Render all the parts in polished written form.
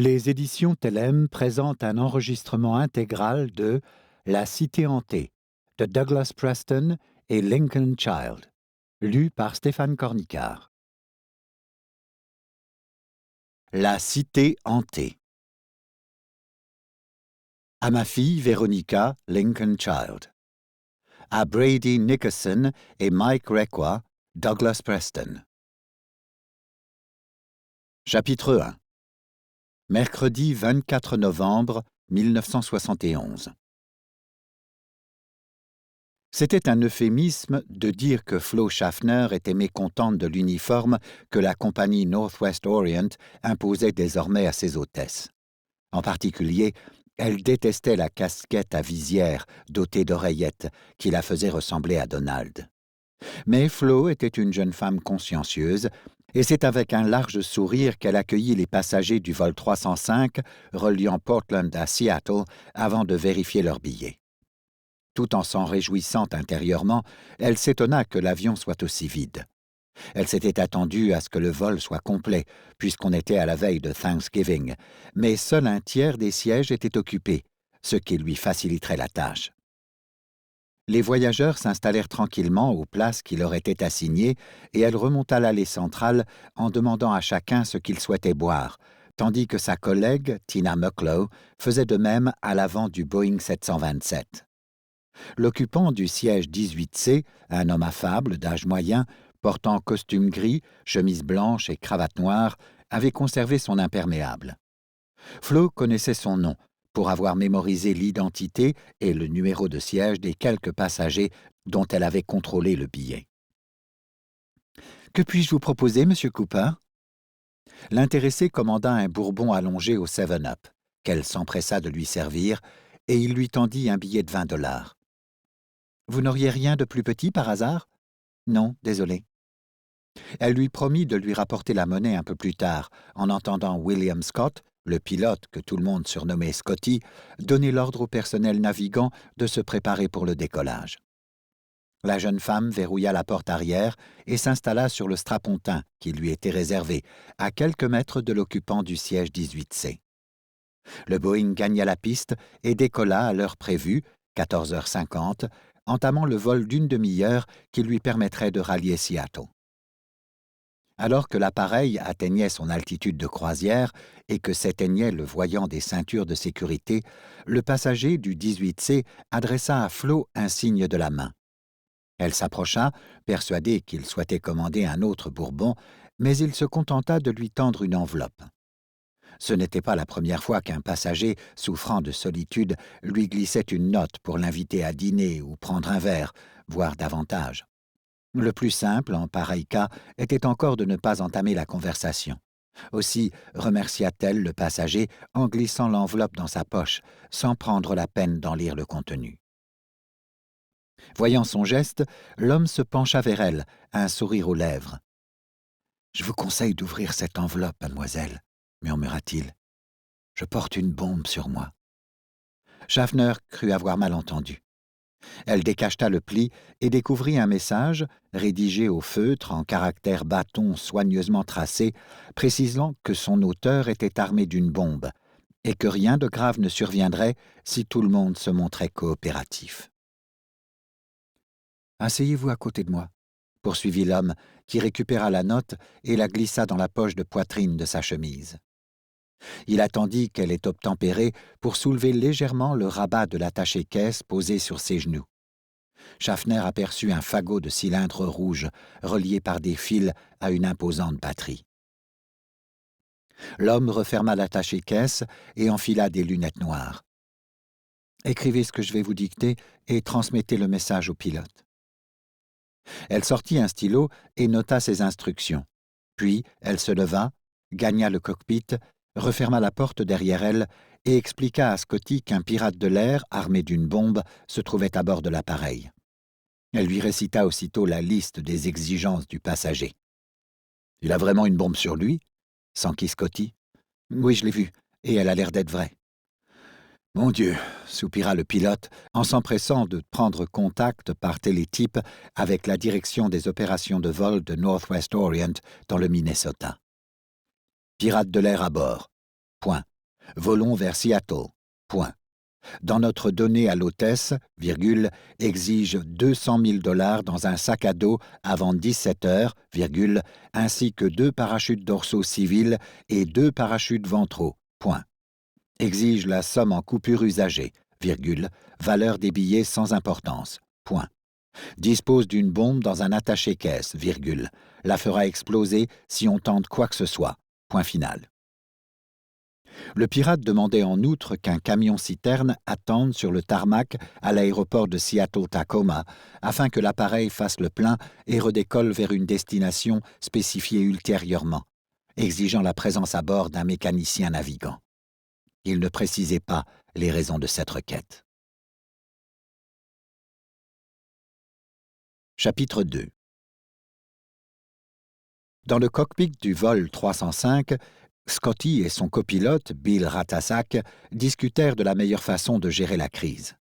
Les éditions Telem présentent un enregistrement intégral de La Cité hantée de Douglas Preston et Lincoln Child, lu par Stéphane Cornicard. La Cité hantée. À ma fille Véronica, Lincoln Child. À Brady Nickerson et Mike Requa, Douglas Preston. Chapitre 1. Mercredi 24 novembre 1971. C'était un euphémisme de dire que Flo Schaffner était mécontente de l'uniforme que la compagnie Northwest Orient imposait désormais à ses hôtesses. En particulier, elle détestait la casquette à visière dotée d'oreillettes qui la faisait ressembler à Donald. Mais Flo était une jeune femme consciencieuse, et c'est avec un large sourire qu'elle accueillit les passagers du vol 305 reliant Portland à Seattle avant de vérifier leurs billets. Tout en s'en réjouissant intérieurement, elle s'étonna que l'avion soit aussi vide. Elle s'était attendue à ce que le vol soit complet, puisqu'on était à la veille de Thanksgiving, mais seul un tiers des sièges étaient occupés, ce qui lui faciliterait la tâche. Les voyageurs s'installèrent tranquillement aux places qui leur étaient assignées et elle remonta l'allée centrale en demandant à chacun ce qu'il souhaitait boire, tandis que sa collègue, Tina Mucklow, faisait de même à l'avant du Boeing 727. L'occupant du siège 18C, un homme affable, d'âge moyen, portant costume gris, chemise blanche et cravate noire, avait conservé son imperméable. Flo connaissait son nom, pour avoir mémorisé l'identité et le numéro de siège des quelques passagers dont elle avait contrôlé le billet. « Que puis-je vous proposer, Monsieur Cooper ?» L'intéressé commanda un bourbon allongé au 7-Up, qu'elle s'empressa de lui servir, et il lui tendit un billet de $20. « Vous n'auriez rien de plus petit par hasard ?»« Non, désolé. » Elle lui promit de lui rapporter la monnaie un peu plus tard, en entendant William Scott, le pilote que tout le monde surnommait Scotty, donner l'ordre au personnel navigant de se préparer pour le décollage. La jeune femme verrouilla la porte arrière et s'installa sur le strapontin qui lui était réservé, à quelques mètres de l'occupant du siège 18C. Le Boeing gagna la piste et décolla à l'heure prévue, 14h50, entamant le vol d'une demi-heure qui lui permettrait de rallier Seattle. Alors que l'appareil atteignait son altitude de croisière et que s'éteignait le voyant des ceintures de sécurité, le passager du 18C adressa à Flo un signe de la main. Elle s'approcha, persuadée qu'il souhaitait commander un autre bourbon, mais il se contenta de lui tendre une enveloppe. Ce n'était pas la première fois qu'un passager, souffrant de solitude, lui glissait une note pour l'inviter à dîner ou prendre un verre, voire davantage. Le plus simple, en pareil cas, était encore de ne pas entamer la conversation. Aussi remercia-t-elle le passager en glissant l'enveloppe dans sa poche, sans prendre la peine d'en lire le contenu. Voyant son geste, l'homme se pencha vers elle, un sourire aux lèvres. « Je vous conseille d'ouvrir cette enveloppe, mademoiselle, » murmura-t-il. « Je porte une bombe sur moi. » Schaffner crut avoir mal entendu. Elle décacheta le pli et découvrit un message, rédigé au feutre en caractères bâtons soigneusement tracés, précisant que son auteur était armé d'une bombe et que rien de grave ne surviendrait si tout le monde se montrait coopératif. « Asseyez-vous à côté de moi, » poursuivit l'homme, qui récupéra la note et la glissa dans la poche de poitrine de sa chemise. Il attendit qu'elle ait obtempéré pour soulever légèrement le rabat de l'attaché-caisse posé sur ses genoux. Schaffner aperçut un fagot de cylindre rouge relié par des fils à une imposante batterie. L'homme referma l'attaché-caisse et enfila des lunettes noires. « Écrivez ce que je vais vous dicter et transmettez le message au pilote. » Elle sortit un stylo et nota ses instructions. Puis elle se leva, gagna le cockpit, referma la porte derrière elle et expliqua à Scotty qu'un pirate de l'air, armé d'une bombe, se trouvait à bord de l'appareil. Elle lui récita aussitôt la liste des exigences du passager. « Il a vraiment une bombe sur lui ?» s'enquit Scotty. « Oui, je l'ai vue, et elle a l'air d'être vraie. »« Mon Dieu !» soupira le pilote en s'empressant de prendre contact par télétype avec la direction des opérations de vol de Northwest Orient dans le Minnesota. « Pirate de l'air à bord. Point. Volons vers Seattle. Point. Dans notre donnée à l'hôtesse, virgule, exige 200 000 $ dans un sac à dos avant 17 heures, virgule, ainsi que 2 parachutes dorsaux civils et 2 parachutes ventraux. Point. Exige la somme en coupure usagée, virgule, valeur des billets sans importance. Point. Dispose d'une bombe dans un attaché-caisse, virgule, la fera exploser si on tente quoi que ce soit. Point final. Le pirate demandait en outre qu'un camion-citerne attende sur le tarmac à l'aéroport de Seattle-Tacoma afin que l'appareil fasse le plein et redécolle vers une destination spécifiée ultérieurement, exigeant la présence à bord d'un mécanicien navigant. Il ne précisait pas les raisons de cette requête. Chapitre 2. Dans le cockpit du vol 305, Scotty et son copilote, Bill Ratasak, discutèrent de la meilleure façon de gérer la crise.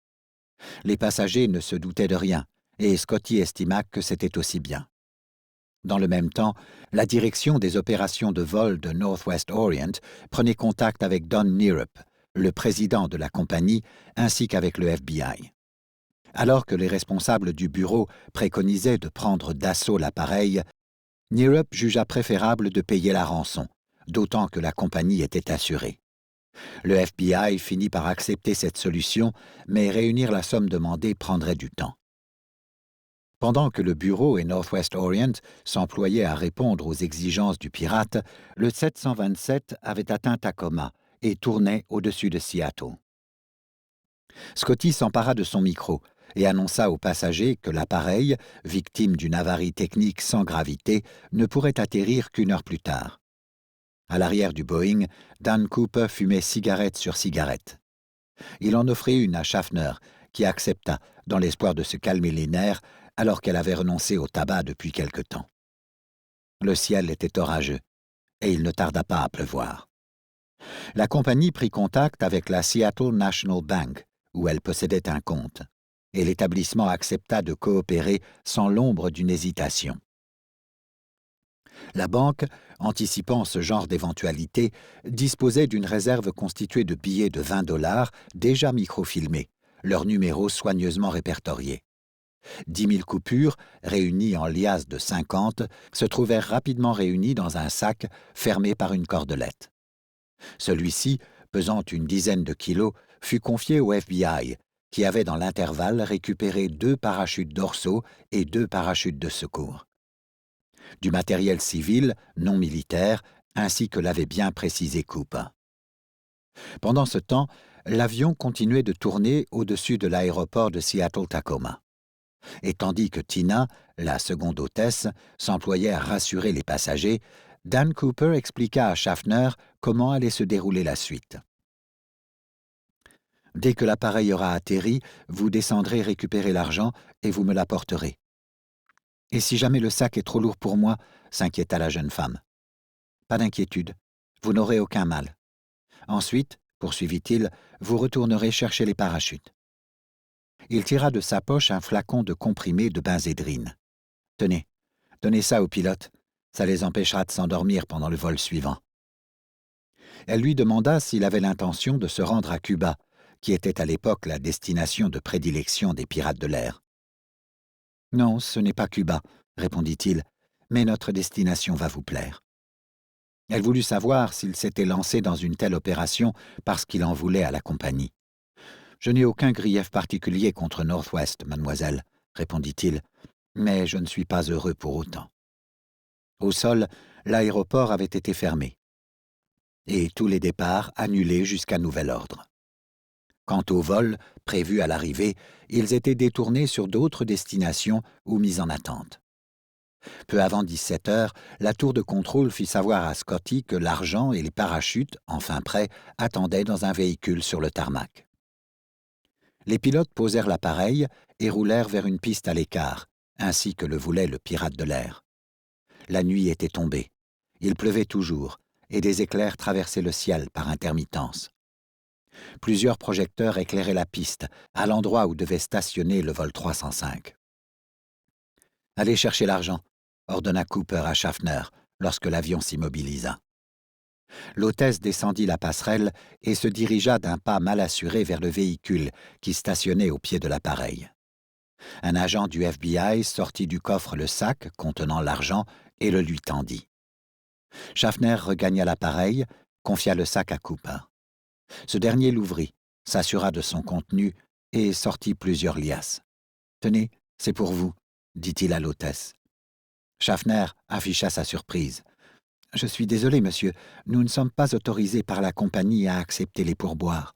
Les passagers ne se doutaient de rien, et Scotty estima que c'était aussi bien. Dans le même temps, la direction des opérations de vol de Northwest Orient prenait contact avec Don Nearup, le président de la compagnie, ainsi qu'avec le FBI. Alors que les responsables du bureau préconisaient de prendre d'assaut l'appareil, Nearup jugea préférable de payer la rançon, d'autant que la compagnie était assurée. Le FBI finit par accepter cette solution, mais réunir la somme demandée prendrait du temps. Pendant que le bureau et Northwest Orient s'employaient à répondre aux exigences du pirate, le 727 avait atteint Tacoma et tournait au-dessus de Seattle. Scotty s'empara de son micro et annonça aux passagers que l'appareil, victime d'une avarie technique sans gravité, ne pourrait atterrir qu'1 heure plus tard. À l'arrière du Boeing, Dan Cooper fumait cigarette sur cigarette. Il en offrit une à Schaffner, qui accepta, dans l'espoir de se calmer les nerfs, alors qu'elle avait renoncé au tabac depuis quelque temps. Le ciel était orageux, et il ne tarda pas à pleuvoir. La compagnie prit contact avec la Seattle National Bank, où elle possédait un compte, et l'établissement accepta de coopérer sans l'ombre d'une hésitation. La banque, anticipant ce genre d'éventualité, disposait d'une réserve constituée de billets de 20 $ déjà microfilmés, leurs numéros soigneusement répertoriés. 10 000 coupures, réunies en liasses de 50, se trouvèrent rapidement réunies dans un sac fermé par une cordelette. Celui-ci, pesant une dizaine de kilos, fut confié au FBI, qui avait dans l'intervalle récupéré 2 parachutes dorsaux et 2 parachutes de secours. Du matériel civil, non militaire, ainsi que l'avait bien précisé Cooper. Pendant ce temps, l'avion continuait de tourner au-dessus de l'aéroport de Seattle-Tacoma. Et tandis que Tina, la seconde hôtesse, s'employait à rassurer les passagers, Dan Cooper expliqua à Schaffner comment allait se dérouler la suite. « Dès que l'appareil aura atterri, vous descendrez récupérer l'argent et vous me l'apporterez. »« Et si jamais le sac est trop lourd pour moi ?» s'inquiéta la jeune femme. « Pas d'inquiétude, vous n'aurez aucun mal. Ensuite, poursuivit-il, vous retournerez chercher les parachutes. » Il tira de sa poche un flacon de comprimé de benzédrine. « Tenez, donnez ça au pilote, ça les empêchera de s'endormir pendant le vol suivant. » Elle lui demanda s'il avait l'intention de se rendre à Cuba, qui était à l'époque la destination de prédilection des pirates de l'air. « Non, ce n'est pas Cuba, » répondit-il, « mais notre destination va vous plaire. » Elle voulut savoir s'il s'était lancé dans une telle opération parce qu'il en voulait à la compagnie. « Je n'ai aucun grief particulier contre Northwest, mademoiselle, » répondit-il, « mais je ne suis pas heureux pour autant. » Au sol, l'aéroport avait été fermé, et tous les départs annulés jusqu'à nouvel ordre. Quant aux vols, prévus à l'arrivée, ils étaient détournés sur d'autres destinations ou mis en attente. Peu avant 17 heures, la tour de contrôle fit savoir à Scotty que l'argent et les parachutes, enfin prêts, attendaient dans un véhicule sur le tarmac. Les pilotes posèrent l'appareil et roulèrent vers une piste à l'écart, ainsi que le voulait le pirate de l'air. La nuit était tombée. Il pleuvait toujours, et des éclairs traversaient le ciel par intermittence. Plusieurs projecteurs éclairaient la piste, à l'endroit où devait stationner le vol 305. « Allez chercher l'argent » ordonna Cooper à Schaffner lorsque l'avion s'immobilisa. L'hôtesse descendit la passerelle et se dirigea d'un pas mal assuré vers le véhicule qui stationnait au pied de l'appareil. Un agent du FBI sortit du coffre le sac contenant l'argent et le lui tendit. Schaffner regagna l'appareil, confia le sac à Cooper. Ce dernier l'ouvrit, s'assura de son contenu et sortit plusieurs liasses. « Tenez, c'est pour vous », dit-il à l'hôtesse. Schaffner afficha sa surprise. « Je suis désolé, monsieur, nous ne sommes pas autorisés par la compagnie à accepter les pourboires. »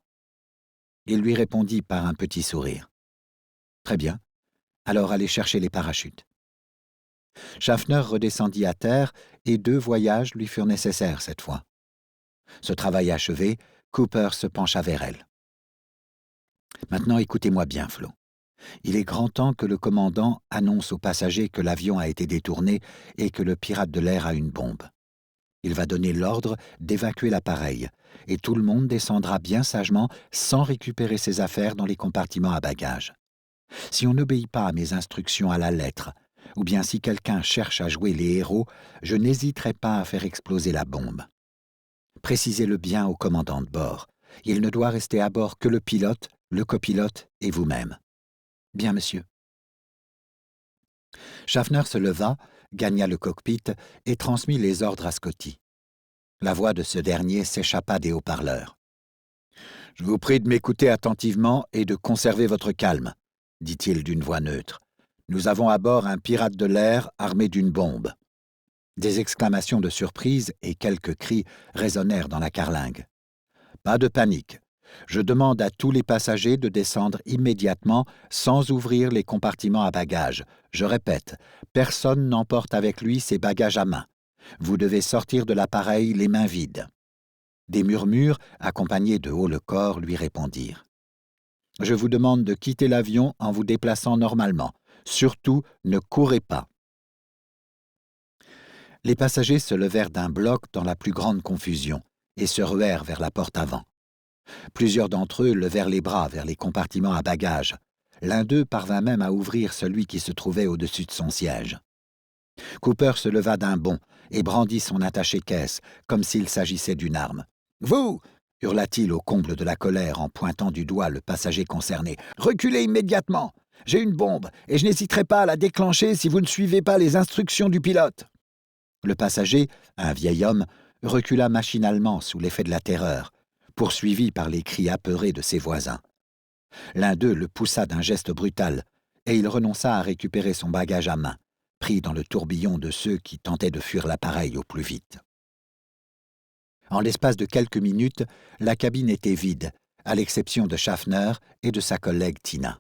Il lui répondit par un petit sourire. « Très bien, alors allez chercher les parachutes. » Schaffner redescendit à terre et 2 voyages lui furent nécessaires cette fois. Ce travail achevé, Cooper se pencha vers elle. « Maintenant écoutez-moi bien, Flo. Il est grand temps que le commandant annonce aux passagers que l'avion a été détourné et que le pirate de l'air a une bombe. Il va donner l'ordre d'évacuer l'appareil, et tout le monde descendra bien sagement sans récupérer ses affaires dans les compartiments à bagages. Si on n'obéit pas à mes instructions à la lettre, ou bien si quelqu'un cherche à jouer les héros, je n'hésiterai pas à faire exploser la bombe. Précisez-le bien au commandant de bord. Il ne doit rester à bord que le pilote, le copilote et vous-même. » « Bien, monsieur. » Schaffner se leva, gagna le cockpit et transmit les ordres à Scotty. La voix de ce dernier s'échappa des haut-parleurs. « Je vous prie de m'écouter attentivement et de conserver votre calme, » dit-il d'une voix neutre. « Nous avons à bord un pirate de l'air armé d'une bombe. » Des exclamations de surprise et quelques cris résonnèrent dans la carlingue. « Pas de panique. Je demande à tous les passagers de descendre immédiatement sans ouvrir les compartiments à bagages. Je répète, personne n'emporte avec lui ses bagages à main. Vous devez sortir de l'appareil les mains vides. » Des murmures, accompagnés de haut-le-corps, lui répondirent. « Je vous demande de quitter l'avion en vous déplaçant normalement. Surtout, ne courez pas. » Les passagers se levèrent d'un bloc dans la plus grande confusion et se ruèrent vers la porte avant. Plusieurs d'entre eux levèrent les bras vers les compartiments à bagages. L'un d'eux parvint même à ouvrir celui qui se trouvait au-dessus de son siège. Cooper se leva d'un bond et brandit son attaché-caisse, comme s'il s'agissait d'une arme. « Vous !» hurla-t-il au comble de la colère en pointant du doigt le passager concerné. « Reculez immédiatement! J'ai une bombe et je n'hésiterai pas à la déclencher si vous ne suivez pas les instructions du pilote. » Le passager, un vieil homme, recula machinalement sous l'effet de la terreur, poursuivi par les cris apeurés de ses voisins. L'un d'eux le poussa d'un geste brutal, et il renonça à récupérer son bagage à main, pris dans le tourbillon de ceux qui tentaient de fuir l'appareil au plus vite. En l'espace de quelques minutes, la cabine était vide, à l'exception de Schaffner et de sa collègue Tina.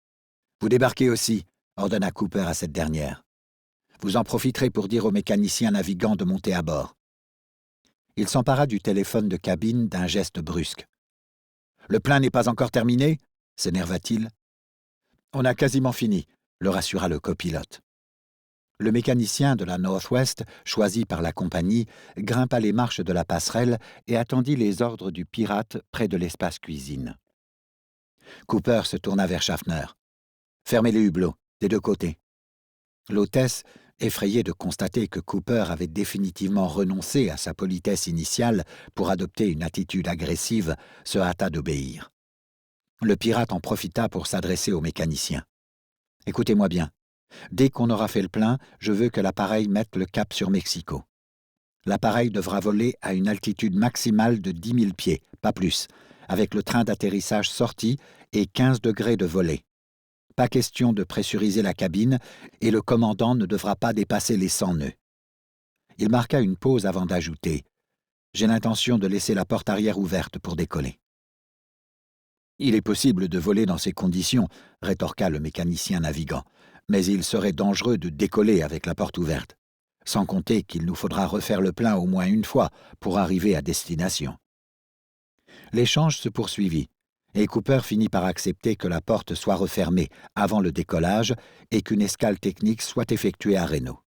« Vous débarquez aussi, » ordonna Cooper à cette dernière. « Vous en profiterez pour dire au mécanicien navigant de monter à bord. » Il s'empara du téléphone de cabine d'un geste brusque. « Le plein n'est pas encore terminé ?» s'énerva-t-il. « On a quasiment fini », le rassura le copilote. Le mécanicien de la Northwest, choisi par la compagnie, grimpa les marches de la passerelle et attendit les ordres du pirate près de l'espace cuisine. Cooper se tourna vers Schaffner. « Fermez les hublots, des 2 côtés. » L'hôtesse, effrayée de constater que Cooper avait définitivement renoncé à sa politesse initiale pour adopter une attitude agressive, se hâta d'obéir. Le pirate en profita pour s'adresser au mécanicien. « Écoutez-moi bien. Dès qu'on aura fait le plein, je veux que l'appareil mette le cap sur Mexico. L'appareil devra voler à une altitude maximale de 10 000 pieds, pas plus, avec le train d'atterrissage sorti et 15 degrés de volée. Pas question de pressuriser la cabine et le commandant ne devra pas dépasser les 100 nœuds. » Il marqua une pause avant d'ajouter « J'ai l'intention de laisser la porte arrière ouverte pour décoller. » « Il est possible de voler dans ces conditions, » rétorqua le mécanicien navigant, « mais il serait dangereux de décoller avec la porte ouverte, sans compter qu'il nous faudra refaire le plein au moins une fois pour arriver à destination. » L'échange se poursuivit, et Cooper finit par accepter que la porte soit refermée avant le décollage et qu'une escale technique soit effectuée à Reno.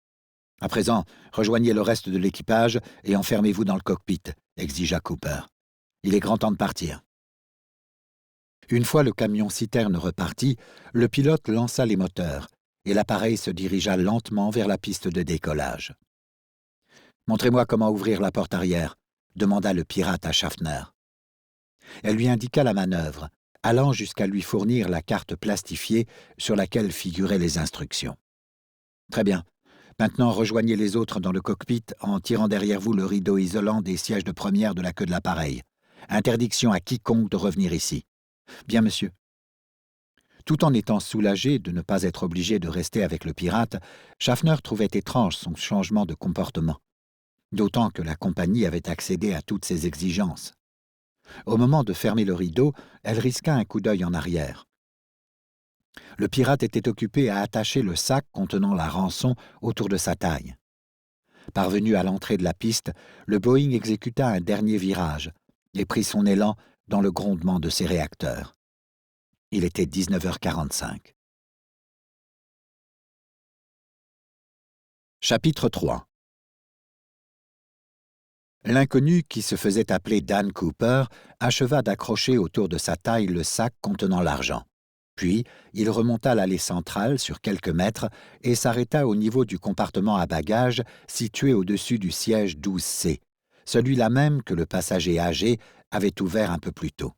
« À présent, rejoignez le reste de l'équipage et enfermez-vous dans le cockpit, » exigea Cooper. « Il est grand temps de partir. » Une fois le camion-citerne reparti, le pilote lança les moteurs et l'appareil se dirigea lentement vers la piste de décollage. « Montrez-moi comment ouvrir la porte arrière », demanda le pirate à Schaffner. Elle lui indiqua la manœuvre, allant jusqu'à lui fournir la carte plastifiée sur laquelle figuraient les instructions. « Très bien. Maintenant, rejoignez les autres dans le cockpit en tirant derrière vous le rideau isolant des sièges de première de la queue de l'appareil. Interdiction à quiconque de revenir ici. »« Bien, monsieur. » Tout en étant soulagé de ne pas être obligé de rester avec le pirate, Schaffner trouvait étrange son changement de comportement, d'autant que la compagnie avait accédé à toutes ses exigences. Au moment de fermer le rideau, elle risqua un coup d'œil en arrière. Le pirate était occupé à attacher le sac contenant la rançon autour de sa taille. Parvenu à l'entrée de la piste, le Boeing exécuta un dernier virage et prit son élan dans le grondement de ses réacteurs. Il était 19h45. Chapitre 3. L'inconnu, qui se faisait appeler Dan Cooper, acheva d'accrocher autour de sa taille le sac contenant l'argent. Puis, il remonta l'allée centrale sur quelques mètres et s'arrêta au niveau du compartiment à bagages situé au-dessus du siège 12C, celui-là même que le passager âgé avait ouvert un peu plus tôt.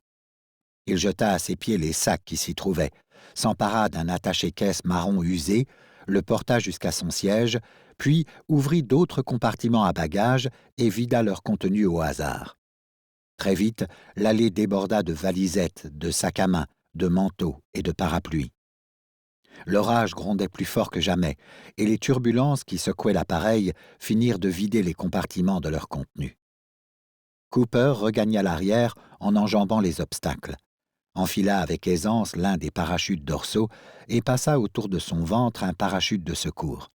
Il jeta à ses pieds les sacs qui s'y trouvaient, s'empara d'un attaché-caisse marron usé, le porta jusqu'à son siège, puis ouvrit d'autres compartiments à bagages et vida leur contenu au hasard. Très vite, l'allée déborda de valisettes, de sacs à main, de manteaux et de parapluies. L'orage grondait plus fort que jamais, et les turbulences qui secouaient l'appareil finirent de vider les compartiments de leur contenu. Cooper regagna l'arrière en enjambant les obstacles, enfila avec aisance l'un des parachutes dorsaux et passa autour de son ventre un parachute de secours.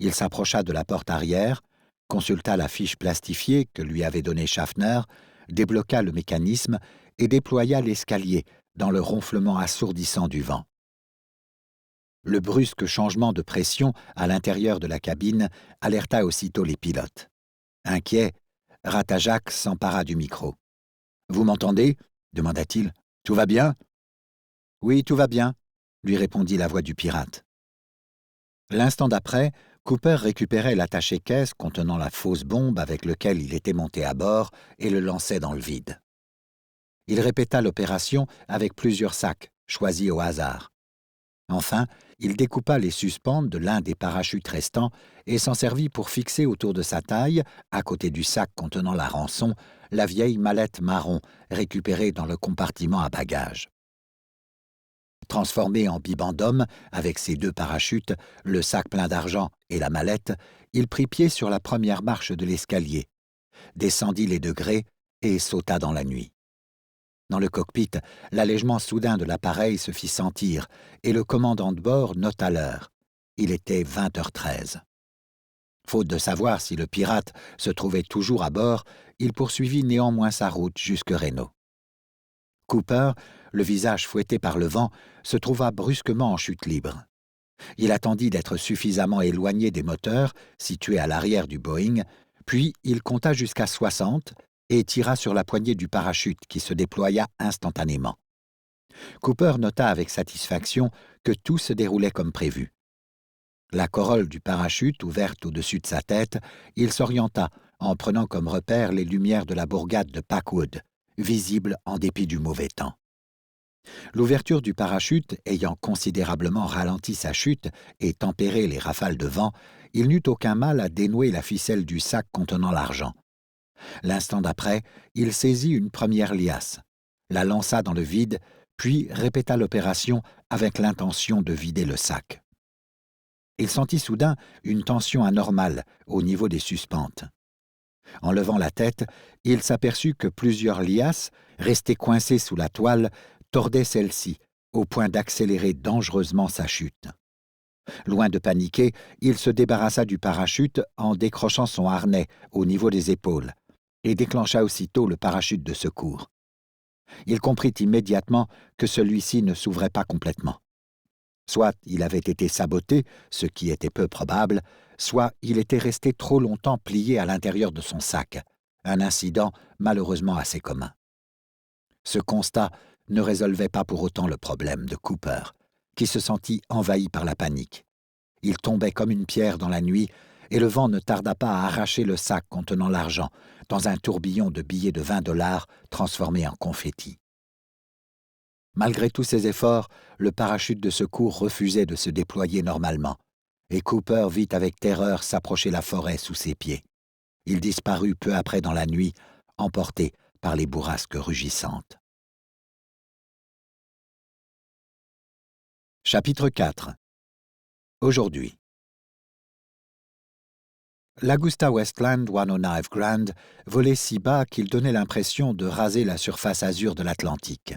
Il s'approcha de la porte arrière, consulta la fiche plastifiée que lui avait donnée Schaffner, débloqua le mécanisme et déploya l'escalier dans le ronflement assourdissant du vent. Le brusque changement de pression à l'intérieur de la cabine alerta aussitôt les pilotes. Inquiet, Ratajczak s'empara du micro. « Vous m'entendez » demanda-t-il. « Tout va bien ?»« Oui, tout va bien » lui répondit la voix du pirate. L'instant d'après, Cooper récupérait l'attaché-caisse contenant la fausse bombe avec laquelle il était monté à bord et le lançait dans le vide. Il répéta l'opération avec plusieurs sacs, choisis au hasard. Enfin, il découpa les suspentes de l'un des parachutes restants et s'en servit pour fixer autour de sa taille, à côté du sac contenant la rançon, la vieille mallette marron récupérée dans le compartiment à bagages. Transformé en bibendum avec ses deux parachutes, le sac plein d'argent et la mallette, il prit pied sur la première marche de l'escalier, descendit les degrés et sauta dans la nuit. Dans le cockpit, l'allègement soudain de l'appareil se fit sentir et le commandant de bord nota l'heure. Il était 20h13. Faute de savoir si le pirate se trouvait toujours à bord, il poursuivit néanmoins sa route jusque Reno. Cooper, le visage fouetté par le vent, se trouva brusquement en chute libre. Il attendit d'être suffisamment éloigné des moteurs, situés à l'arrière du Boeing, puis il compta jusqu'à 60 et tira sur la poignée du parachute qui se déploya instantanément. Cooper nota avec satisfaction que tout se déroulait comme prévu. La corolle du parachute ouverte au-dessus de sa tête, il s'orienta en prenant comme repère les lumières de la bourgade de Packwood, visibles en dépit du mauvais temps. L'ouverture du parachute ayant considérablement ralenti sa chute et tempéré les rafales de vent, il n'eut aucun mal à dénouer la ficelle du sac contenant l'argent. L'instant d'après, il saisit une première liasse, la lança dans le vide, puis répéta l'opération avec l'intention de vider le sac. Il sentit soudain une tension anormale au niveau des suspentes. En levant la tête, il s'aperçut que plusieurs liasses, restées coincées sous la toile, tordaient celle-ci, au point d'accélérer dangereusement sa chute. Loin de paniquer, il se débarrassa du parachute en décrochant son harnais au niveau des épaules et déclencha aussitôt le parachute de secours. Il comprit immédiatement que celui-ci ne s'ouvrait pas complètement. Soit il avait été saboté, ce qui était peu probable, soit il était resté trop longtemps plié à l'intérieur de son sac, un incident malheureusement assez commun. Ce constat ne résolvait pas pour autant le problème de Cooper, qui se sentit envahi par la panique. Il tombait comme une pierre dans la nuit et le vent ne tarda pas à arracher le sac contenant l'argent dans un tourbillon de billets de 20 $ transformés en confettis. Malgré tous ses efforts, le parachute de secours refusait de se déployer normalement, et Cooper vit avec terreur s'approcher la forêt sous ses pieds. Il disparut peu après dans la nuit, emporté par les bourrasques rugissantes. Chapitre 4. Aujourd'hui. L'Augusta Westland 109 Grand volait si bas qu'il donnait l'impression de raser la surface azur de l'Atlantique.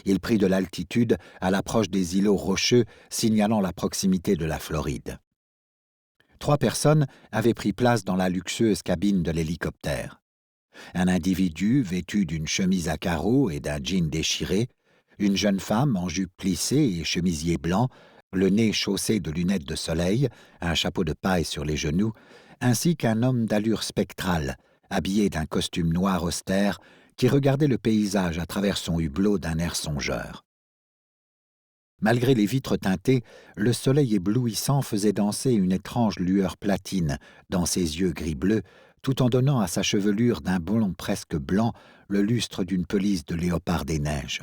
Il prit de l'altitude à l'approche des îlots rocheux signalant la proximité de la Floride. 3 personnes avaient pris place dans la luxueuse cabine de l'hélicoptère. Un individu vêtu d'une chemise à carreaux et d'un jean déchiré, une jeune femme en jupe plissée et chemisier blanc, le nez chaussé de lunettes de soleil, un chapeau de paille sur les genoux, ainsi qu'un homme d'allure spectrale, habillé d'un costume noir austère, qui regardait le paysage à travers son hublot d'un air songeur. Malgré les vitres teintées, le soleil éblouissant faisait danser une étrange lueur platine dans ses yeux gris-bleu, tout en donnant à sa chevelure d'un blond presque blanc le lustre d'une pelisse de léopard des neiges.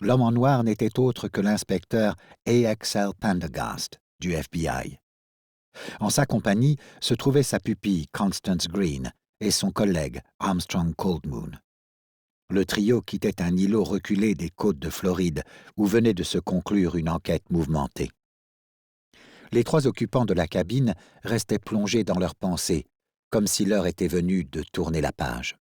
L'homme en noir n'était autre que l'inspecteur A.X.L. Pendergast du FBI. En sa compagnie se trouvait sa pupille Constance Green et son collègue Armstrong Coldmoon. Le trio quittait un îlot reculé des côtes de Floride où venait de se conclure une enquête mouvementée. Les 3 occupants de la cabine restaient plongés dans leurs pensées, comme si l'heure était venue de tourner la page.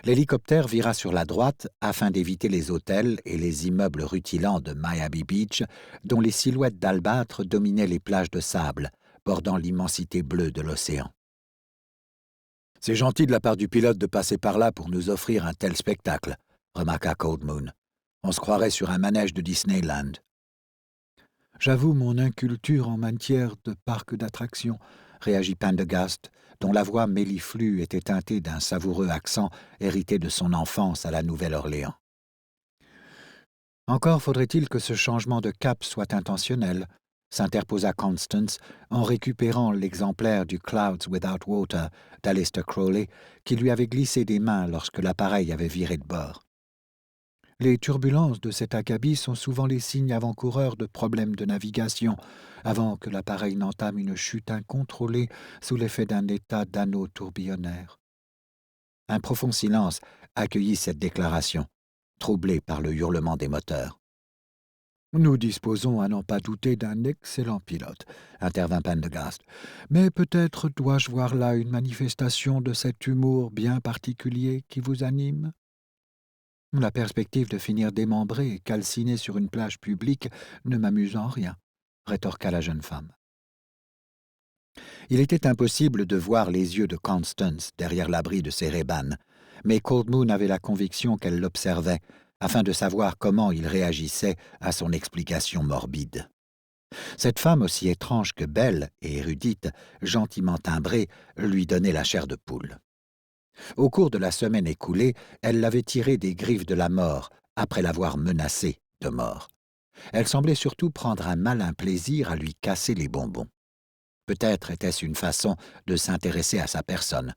L'hélicoptère vira sur la droite afin d'éviter les hôtels et les immeubles rutilants de Miami Beach, dont les silhouettes d'albâtre dominaient les plages de sable, bordant l'immensité bleue de l'océan. « C'est gentil de la part du pilote de passer par là pour nous offrir un tel spectacle, » remarqua Coldmoon. « On se croirait sur un manège de Disneyland. »« J'avoue mon inculture en matière de parc d'attractions, » réagit Pendergast, dont la voix méliflue était teintée d'un savoureux accent hérité de son enfance à la Nouvelle-Orléans. « Encore faudrait-il que ce changement de cap soit intentionnel, » s'interposa Constance en récupérant l'exemplaire du Clouds Without Water d'Aleister Crowley qui lui avait glissé des mains lorsque l'appareil avait viré de bord. Les turbulences de cet acabit sont souvent les signes avant-coureurs de problèmes de navigation, avant que l'appareil n'entame une chute incontrôlée sous l'effet d'un état d'anneau tourbillonnaire. Un profond silence accueillit cette déclaration, troublé par le hurlement des moteurs. « Nous disposons, à n'en pas douter, d'un excellent pilote, » intervint Pendergast. « Mais peut-être dois-je voir là une manifestation de cet humour bien particulier qui vous anime ? » « La perspective de finir démembré et calciné sur une plage publique ne m'amuse en rien, » rétorqua la jeune femme. Il était impossible de voir les yeux de Constance derrière l'abri de ses rébanes, mais Coldmoon avait la conviction qu'elle l'observait, afin de savoir comment il réagissait à son explication morbide. Cette femme aussi étrange que belle et érudite, gentiment timbrée, lui donnait la chair de poule. Au cours de la semaine écoulée, elle l'avait tiré des griffes de la mort, après l'avoir menacé de mort. Elle semblait surtout prendre un malin plaisir à lui casser les bonbons. Peut-être était-ce une façon de s'intéresser à sa personne,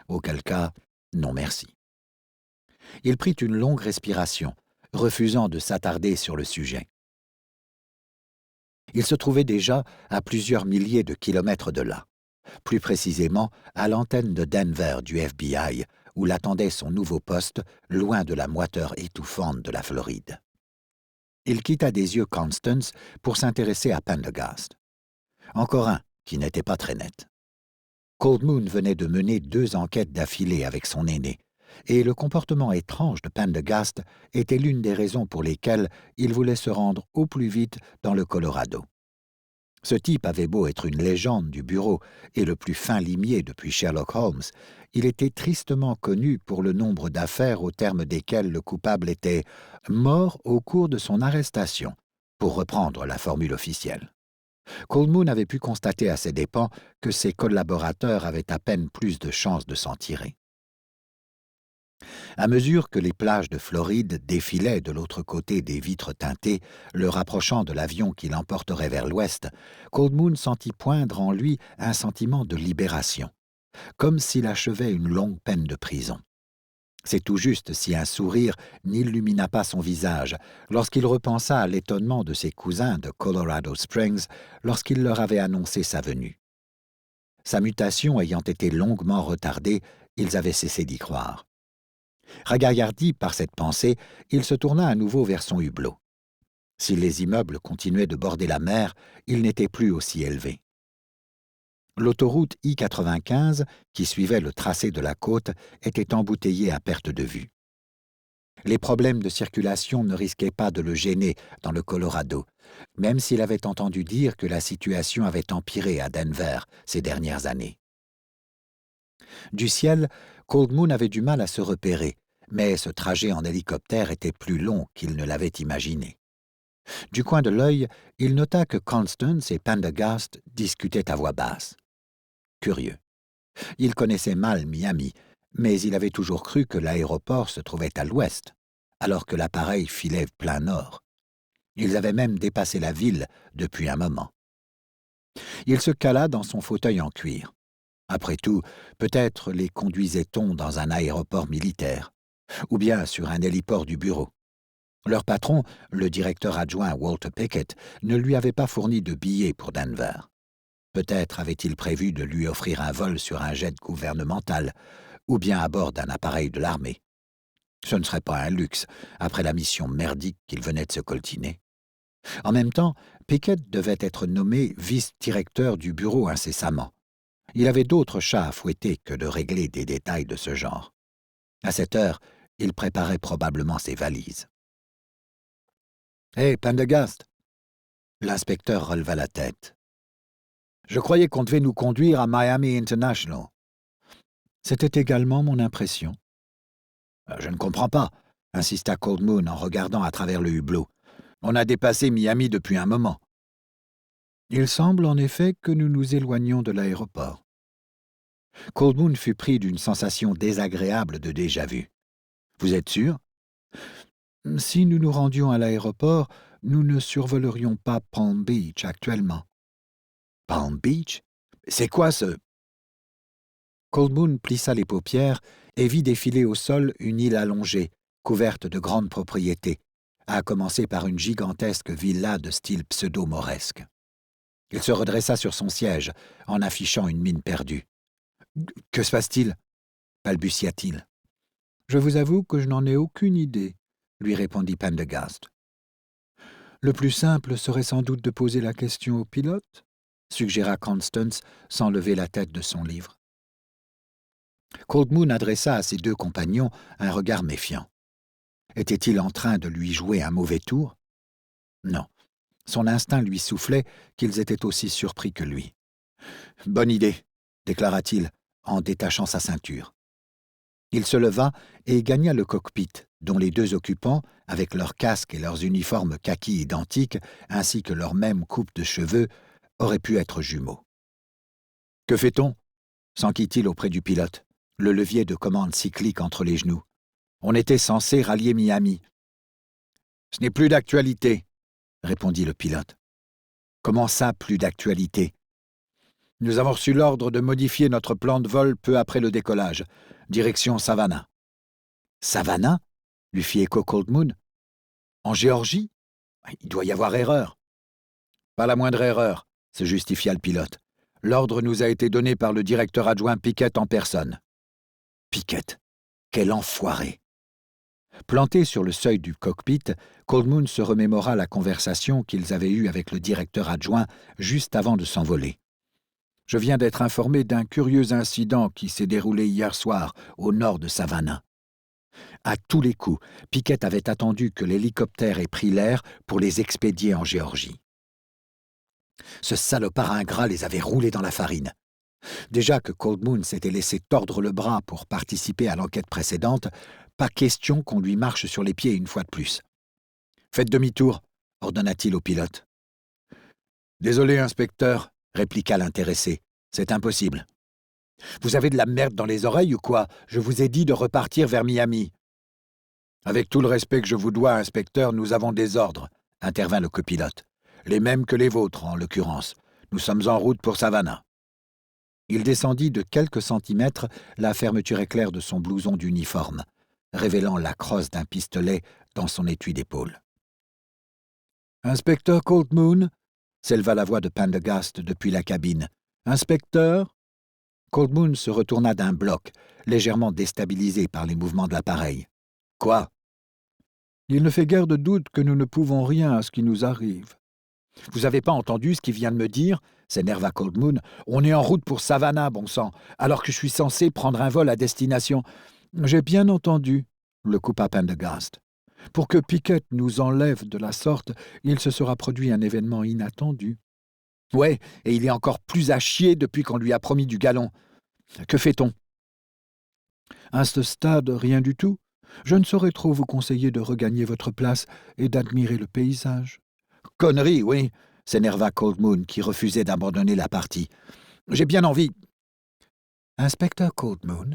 auquel cas, non merci. Il prit une longue respiration, refusant de s'attarder sur le sujet. Il se trouvait déjà à plusieurs milliers de kilomètres de là, plus précisément à l'antenne de Denver du FBI, où l'attendait son nouveau poste, loin de la moiteur étouffante de la Floride. Il quitta des yeux Constance pour s'intéresser à Pendergast. Encore un qui n'était pas très net. Coldmoon venait de mener 2 enquêtes d'affilée avec son aîné, et le comportement étrange de Pendergast était l'une des raisons pour lesquelles il voulait se rendre au plus vite dans le Colorado. Ce type avait beau être une légende du bureau et le plus fin limier depuis Sherlock Holmes, il était tristement connu pour le nombre d'affaires au terme desquelles le coupable était « mort au cours de son arrestation », pour reprendre la formule officielle. Coldmoon avait pu constater à ses dépens que ses collaborateurs avaient à peine plus de chances de s'en tirer. À mesure que les plages de Floride défilaient de l'autre côté des vitres teintées, le rapprochant de l'avion qui l'emporterait vers l'ouest, Cold Moon sentit poindre en lui un sentiment de libération, comme s'il achevait une longue peine de prison. C'est tout juste si un sourire n'illumina pas son visage lorsqu'il repensa à l'étonnement de ses cousins de Colorado Springs lorsqu'il leur avait annoncé sa venue. Sa mutation ayant été longuement retardée, ils avaient cessé d'y croire. Ragaillardi par cette pensée, il se tourna à nouveau vers son hublot. Si les immeubles continuaient de border la mer, ils n'étaient plus aussi élevés. L'autoroute I-95, qui suivait le tracé de la côte, était embouteillée à perte de vue. Les problèmes de circulation ne risquaient pas de le gêner dans le Colorado, même s'il avait entendu dire que la situation avait empiré à Denver ces dernières années. Du ciel, Cold Moon avait du mal à se repérer, mais ce trajet en hélicoptère était plus long qu'il ne l'avait imaginé. Du coin de l'œil, il nota que Constance et Pendergast discutaient à voix basse. Curieux. Il connaissait mal Miami, mais il avait toujours cru que l'aéroport se trouvait à l'ouest, alors que l'appareil filait plein nord. Ils avaient même dépassé la ville depuis un moment. Il se cala dans son fauteuil en cuir. Après tout, peut-être les conduisait-on dans un aéroport militaire, ou bien sur un héliport du bureau. Leur patron, le directeur adjoint Walter Pickett, ne lui avait pas fourni de billets pour Denver. Peut-être avait-il prévu de lui offrir un vol sur un jet gouvernemental, ou bien à bord d'un appareil de l'armée. Ce ne serait pas un luxe, après la mission merdique qu'il venait de se coltiner. En même temps, Pickett devait être nommé vice-directeur du bureau incessamment. Il avait d'autres chats à fouetter que de régler des détails de ce genre. À cette heure, il préparait probablement ses valises. « Hé, Pendergast !» L'inspecteur releva la tête. « Je croyais qu'on devait nous conduire à Miami International. » C'était également mon impression. « Je ne comprends pas, » insista Cold Moon en regardant à travers le hublot. « On a dépassé Miami depuis un moment. » Il semble en effet que nous nous éloignions de l'aéroport. Cold Moon fut pris d'une sensation désagréable de déjà-vu. « Vous êtes sûr ?»« Si nous nous rendions à l'aéroport, nous ne survolerions pas Palm Beach actuellement. »« Palm Beach? C'est quoi ce... » Cold Moon plissa les paupières et vit défiler au sol une île allongée, couverte de grandes propriétés, à commencer par une gigantesque villa de style pseudo-mauresque. Il se redressa sur son siège, en affichant une mine perdue. « Que se passe-t-il » balbutia-t-il. « Je vous avoue que je n'en ai aucune idée, » lui répondit Pendergast. « Le plus simple serait sans doute de poser la question au pilote, » suggéra Constance sans lever la tête de son livre. Cold Moon adressa à ses deux compagnons un regard méfiant. Était-il en train de lui jouer un mauvais tour? Non. Son instinct lui soufflait qu'ils étaient aussi surpris que lui. « Bonne idée, » déclara-t-il en détachant sa ceinture. Il se leva et gagna le cockpit, dont les deux occupants, avec leurs casques et leurs uniformes kaki identiques, ainsi que leur même coupe de cheveux, auraient pu être jumeaux. « Que fait-on » s'enquit-il auprès du pilote, le levier de commande cyclique entre les genoux. « On était censé rallier Miami. »« Ce n'est plus d'actualité, » répondit le pilote. « Comment ça, plus d'actualité ?»« Nous avons reçu l'ordre de modifier notre plan de vol peu après le décollage. Direction Savannah. »« Savannah » lui fit écho Cold Moon. « En Géorgie ? Il doit y avoir erreur. »« Pas la moindre erreur, » se justifia le pilote. « L'ordre nous a été donné par le directeur adjoint Pickett en personne. » Pickett, quel enfoiré! Planté sur le seuil du cockpit, Cold Moon se remémora la conversation qu'ils avaient eue avec le directeur adjoint juste avant de s'envoler. « Je viens d'être informé d'un curieux incident qui s'est déroulé hier soir au nord de Savannah. » À tous les coups, Pickett avait attendu que l'hélicoptère ait pris l'air pour les expédier en Géorgie. Ce salopard ingrat les avait roulés dans la farine. Déjà que Cold Moon s'était laissé tordre le bras pour participer à l'enquête précédente, pas question qu'on lui marche sur les pieds une fois de plus. « Faites demi-tour » ordonna-t-il au pilote. « Désolé, inspecteur » répliqua l'intéressé. « C'est impossible. » « Vous avez de la merde dans les oreilles ou quoi? Je vous ai dit de repartir vers Miami. »« Avec tout le respect que je vous dois, inspecteur, nous avons des ordres, » intervint le copilote. « Les mêmes que les vôtres, en l'occurrence. Nous sommes en route pour Savannah. » Il descendit de quelques centimètres la fermeture éclair de son blouson d'uniforme, révélant la crosse d'un pistolet dans son étui d'épaule. « Inspecteur Cold Moon ?» s'éleva la voix de Pendergast depuis la cabine. « Inspecteur ?» Cold Moon se retourna d'un bloc, légèrement déstabilisé par les mouvements de l'appareil. « Quoi ?» ?»« Il ne fait guère de doute que nous ne pouvons rien à ce qui nous arrive. »« Vous avez pas entendu ce qu'il vient de me dire ?» s'énerva Cold Moon. « On est en route pour Savannah, bon sang, alors que je suis censé prendre un vol à destination. »« J'ai bien entendu, » le coupa Pendergast. « Pour que Pickett nous enlève de la sorte, il se sera produit un événement inattendu. » « Ouais, et il est encore plus à chier depuis qu'on lui a promis du galon. Que fait-on ?»« À ce stade, rien du tout. Je ne saurais trop vous conseiller de regagner votre place et d'admirer le paysage. »« Connerie, oui !» s'énerva Cold Moon, qui refusait d'abandonner la partie. « J'ai bien envie. »« Inspecteur Cold Moon ?»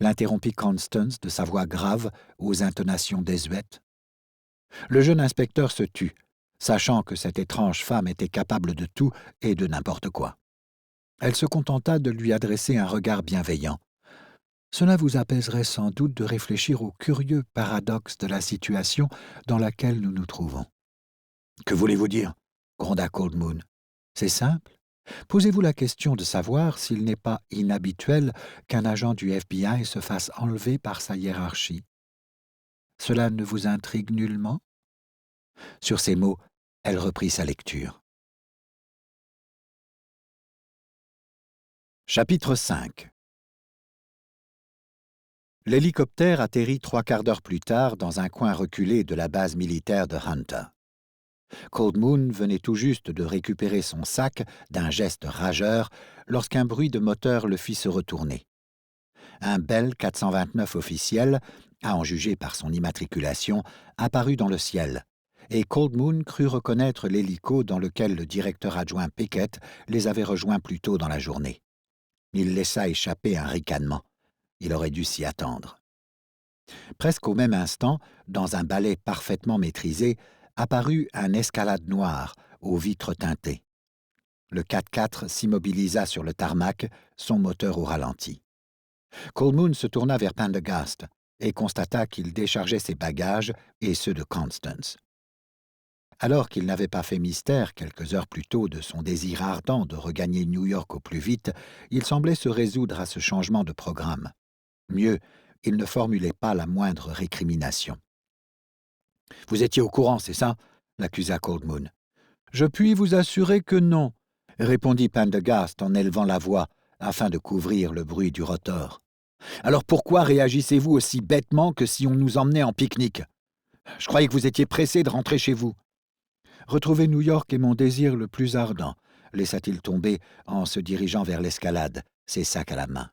l'interrompit Constance de sa voix grave aux intonations désuètes. Le jeune inspecteur se tut, sachant que cette étrange femme était capable de tout et de n'importe quoi. Elle se contenta de lui adresser un regard bienveillant. « Cela vous apaiserait sans doute de réfléchir au curieux paradoxe de la situation dans laquelle nous nous trouvons. »« Que voulez-vous dire ?» gronda Cold Moon. « C'est simple. Posez-vous la question de savoir s'il n'est pas inhabituel qu'un agent du FBI se fasse enlever par sa hiérarchie. Cela ne vous intrigue nullement ?» Sur ces mots, elle reprit sa lecture. Chapitre 5. L'hélicoptère atterrit 3/4 d'heure plus tard dans un coin reculé de la base militaire de Hunter. Cold Moon venait tout juste de récupérer son sac d'un geste rageur lorsqu'un bruit de moteur le fit se retourner. Un Bell 429 officiel, à en juger par son immatriculation, apparut dans le ciel, et Cold Moon crut reconnaître l'hélico dans lequel le directeur adjoint Pickett les avait rejoints plus tôt dans la journée. Il laissa échapper un ricanement. Il aurait dû s'y attendre. Presque au même instant, dans un balai parfaitement maîtrisé, apparut un Escalade noir aux vitres teintées. Le 4x4 s'immobilisa sur le tarmac, son moteur au ralenti. Cold Moon se tourna vers Pendergast et constata qu'il déchargeait ses bagages et ceux de Constance. Alors qu'il n'avait pas fait mystère quelques heures plus tôt de son désir ardent de regagner New York au plus vite, il semblait se résoudre à ce changement de programme. Mieux, il ne formulait pas la moindre récrimination. « Vous étiez au courant, c'est ça ?» l'accusa Cold Moon. « Je puis vous assurer que non, » répondit Pendergast en élevant la voix afin de couvrir le bruit du rotor. « Alors pourquoi réagissez-vous aussi bêtement que si on nous emmenait en pique-nique? Je croyais que vous étiez pressé de rentrer chez vous. » « Retrouver New York est mon désir le plus ardent, » laissa-t-il tomber en se dirigeant vers l'escalade, ses sacs à la main.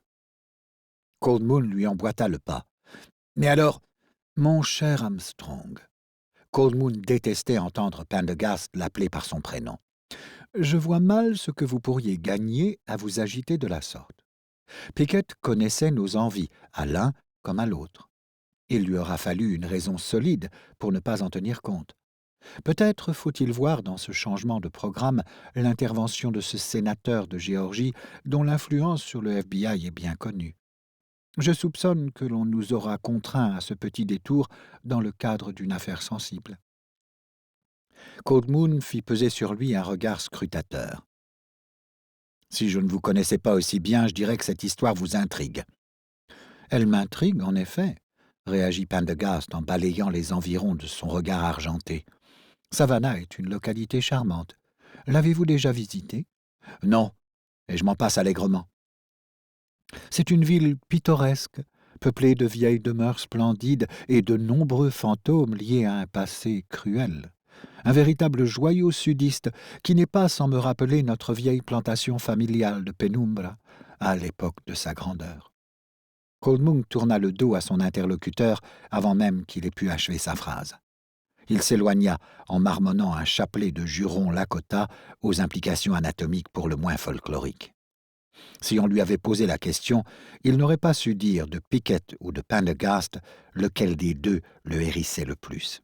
Cold Moon lui emboîta le pas. « Mais alors, mon cher Armstrong », Cold Moon détestait entendre Pendergast l'appeler par son prénom. « Je vois mal ce que vous pourriez gagner à vous agiter de la sorte. Pickett connaissait nos envies, à l'un comme à l'autre. Il lui aura fallu une raison solide pour ne pas en tenir compte. Peut-être faut-il voir dans ce changement de programme l'intervention de ce sénateur de Géorgie dont l'influence sur le FBI est bien connue. Je soupçonne que l'on nous aura contraints à ce petit détour dans le cadre d'une affaire sensible. » Cold Moon fit peser sur lui un regard scrutateur. « Si je ne vous connaissais pas aussi bien, je dirais que cette histoire vous intrigue. »« Elle m'intrigue, en effet, » réagit Pendergast en balayant les environs de son regard argenté. « Savannah est une localité charmante. L'avez-vous déjà visitée? »« Non, et je m'en passe allègrement. » C'est une ville pittoresque, peuplée de vieilles demeures splendides et de nombreux fantômes liés à un passé cruel. Un véritable joyau sudiste qui n'est pas sans me rappeler notre vieille plantation familiale de Penumbra, à l'époque de sa grandeur. Cold Moon tourna le dos à son interlocuteur avant même qu'il ait pu achever sa phrase. Il s'éloigna en marmonnant un chapelet de jurons Lakota aux implications anatomiques pour le moins folkloriques. Si on lui avait posé la question, il n'aurait pas su dire de Pickett ou de Pendergast lequel des deux le hérissait le plus.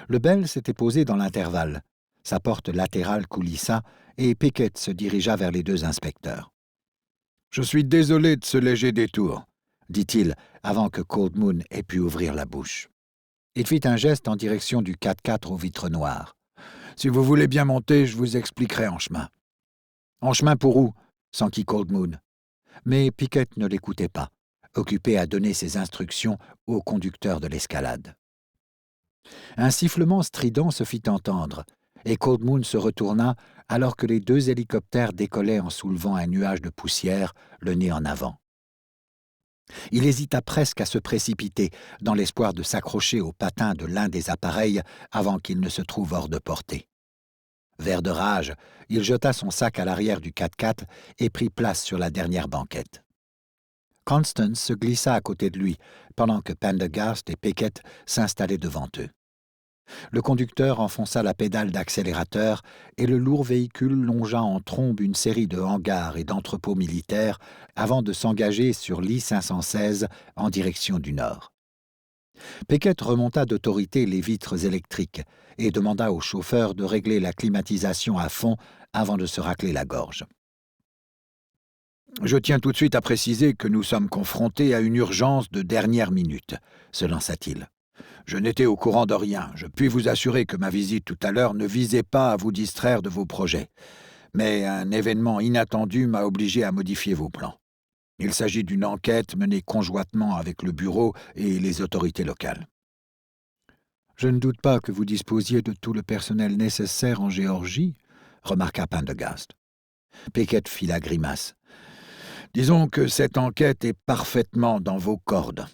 Le Bell s'était posé dans l'intervalle. Sa porte latérale coulissa et Pickett se dirigea vers les deux inspecteurs. « Je suis désolé de ce léger détour, » dit-il avant que Cold Moon ait pu ouvrir la bouche. Il fit un geste en direction du 4x4 aux vitres noires. « Si vous voulez bien monter, je vous expliquerai en chemin. »« En chemin pour où ?» s'enquit Cold Moon. Mais Pickett ne l'écoutait pas, occupé à donner ses instructions au conducteur de l'escalade. Un sifflement strident se fit entendre, et Cold Moon se retourna alors que les deux hélicoptères décollaient en soulevant un nuage de poussière, le nez en avant. Il hésita presque à se précipiter, dans l'espoir de s'accrocher au patin de l'un des appareils avant qu'il ne se trouve hors de portée. Vert de rage, il jeta son sac à l'arrière du 4x4 et prit place sur la dernière banquette. Constance se glissa à côté de lui, pendant que Pendergast et Pickett s'installaient devant eux. Le conducteur enfonça la pédale d'accélérateur et le lourd véhicule longea en trombe une série de hangars et d'entrepôts militaires avant de s'engager sur l'I-516 en direction du nord. Pickett remonta d'autorité les vitres électriques et demanda au chauffeur de régler la climatisation à fond avant de se racler la gorge. « Je tiens tout de suite à préciser que nous sommes confrontés à une urgence de dernière minute, » se lança-t-il. Je n'étais au courant de rien. Je puis vous assurer que ma visite tout à l'heure ne visait pas à vous distraire de vos projets. Mais un événement inattendu m'a obligé à modifier vos plans. Il s'agit d'une enquête menée conjointement avec le bureau et les autorités locales. Je ne doute pas que vous disposiez de tout le personnel nécessaire en Géorgie, remarqua Pendergast. Pickett fit la grimace. Disons que cette enquête est parfaitement dans vos cordes.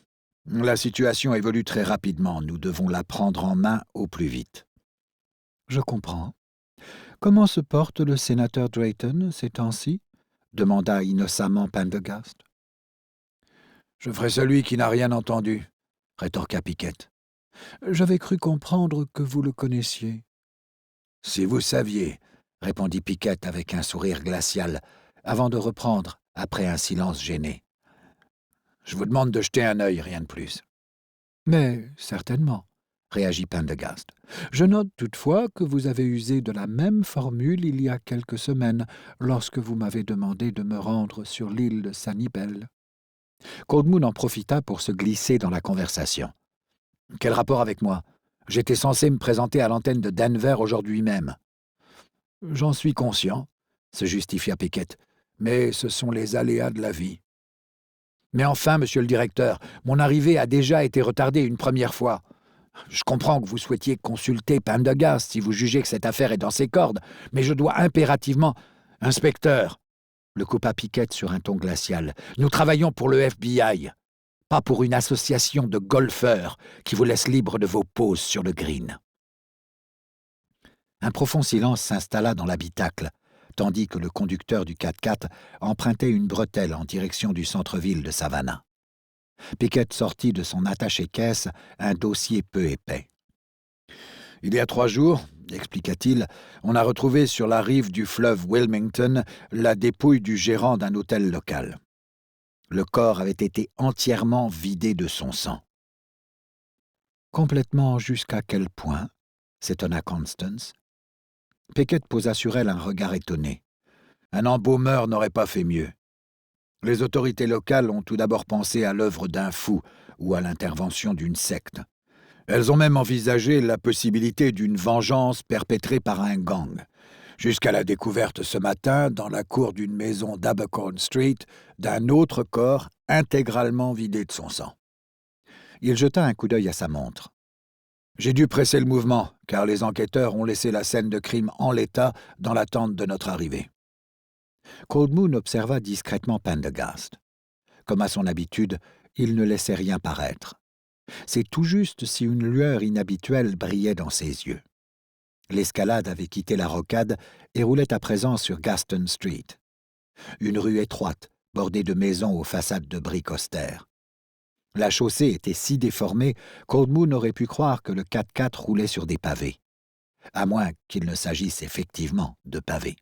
La situation évolue très rapidement, nous devons la prendre en main au plus vite. Je comprends. Comment se porte le sénateur Drayton ces temps-ci ? Demanda innocemment Pendergast. Je ferai celui qui n'a rien entendu, rétorqua Pickett. J'avais cru comprendre que vous le connaissiez. Si vous saviez, répondit Pickett avec un sourire glacial, avant de reprendre, après un silence gêné. Je vous demande de jeter un œil, rien de plus. Mais certainement, réagit Pendergast. Je note toutefois que vous avez usé de la même formule il y a quelques semaines, lorsque vous m'avez demandé de me rendre sur l'île de Sanibel. Cold Moon en profita pour se glisser dans la conversation. Quel rapport avec moi ? J'étais censé me présenter à l'antenne de Denver aujourd'hui même. J'en suis conscient, se justifia Pickett, mais ce sont les aléas de la vie. Mais enfin, monsieur le directeur, mon arrivée a déjà été retardée une première fois. Je comprends que vous souhaitiez consulter Pendergast si vous jugez que cette affaire est dans ses cordes, mais je dois impérativement... Inspecteur, le coupa Pickett sur un ton glacial, nous travaillons pour le FBI, pas pour une association de golfeurs qui vous laisse libre de vos pauses sur le green. Un profond silence s'installa dans l'habitacle, tandis que le conducteur du 4x4 empruntait une bretelle en direction du centre-ville de Savannah. Pickett sortit de son attaché-caisse un dossier peu épais. « Il y a 3 jours, expliqua-t-il, on a retrouvé sur la rive du fleuve Wilmington la dépouille du gérant d'un hôtel local. Le corps avait été entièrement vidé de son sang. »« Complètement jusqu'à quel point ?» s'étonna Constance. Pickett posa sur elle un regard étonné. Un embaumeur n'aurait pas fait mieux. Les autorités locales ont tout d'abord pensé à l'œuvre d'un fou ou à l'intervention d'une secte. Elles ont même envisagé la possibilité d'une vengeance perpétrée par un gang, jusqu'à la découverte ce matin, dans la cour d'une maison d'Abercorn Street, d'un autre corps intégralement vidé de son sang. Il jeta un coup d'œil à sa montre. J'ai dû presser le mouvement, car les enquêteurs ont laissé la scène de crime en l'état dans l'attente de notre arrivée. Cold Moon observa discrètement Pendergast. Comme à son habitude, il ne laissait rien paraître. C'est tout juste si une lueur inhabituelle brillait dans ses yeux. L'escalade avait quitté la rocade et roulait à présent sur Gaston Street. Une rue étroite, bordée de maisons aux façades de briques austères. La chaussée était si déformée, Cold Moon aurait pu croire que le 4x4 roulait sur des pavés, à moins qu'il ne s'agisse effectivement de pavés.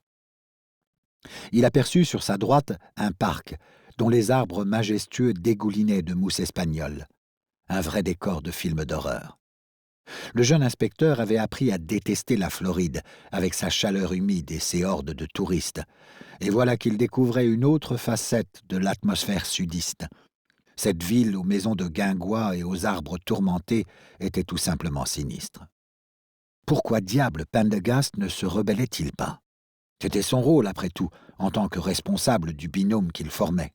Il aperçut sur sa droite un parc dont les arbres majestueux dégoulinaient de mousse espagnole, un vrai décor de film d'horreur. Le jeune inspecteur avait appris à détester la Floride, avec sa chaleur humide et ses hordes de touristes, et voilà qu'il découvrait une autre facette de l'atmosphère sudiste. Cette ville aux maisons de guingois et aux arbres tourmentés était tout simplement sinistre. Pourquoi diable Pendergast ne se rebellait-il pas? C'était son rôle, après tout, en tant que responsable du binôme qu'il formait.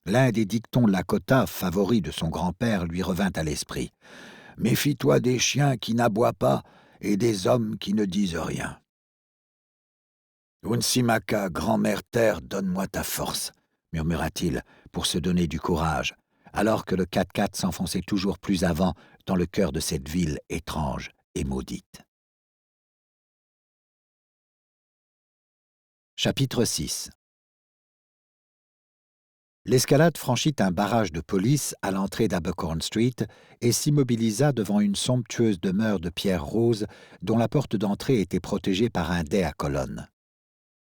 L'un des dictons Lakota, favoris de son grand-père, lui revint à l'esprit. « Méfie-toi des chiens qui n'aboient pas et des hommes qui ne disent rien. »« Unsimaka, grand-mère terre, donne-moi ta force » murmura-t-il pour se donner du courage, alors que le 4x4 s'enfonçait toujours plus avant dans le cœur de cette ville étrange et maudite. Chapitre 6. L'escalade franchit un barrage de police à l'entrée d'Abercorn Street et s'immobilisa devant une somptueuse demeure de pierre rose dont la porte d'entrée était protégée par un dais à colonnes.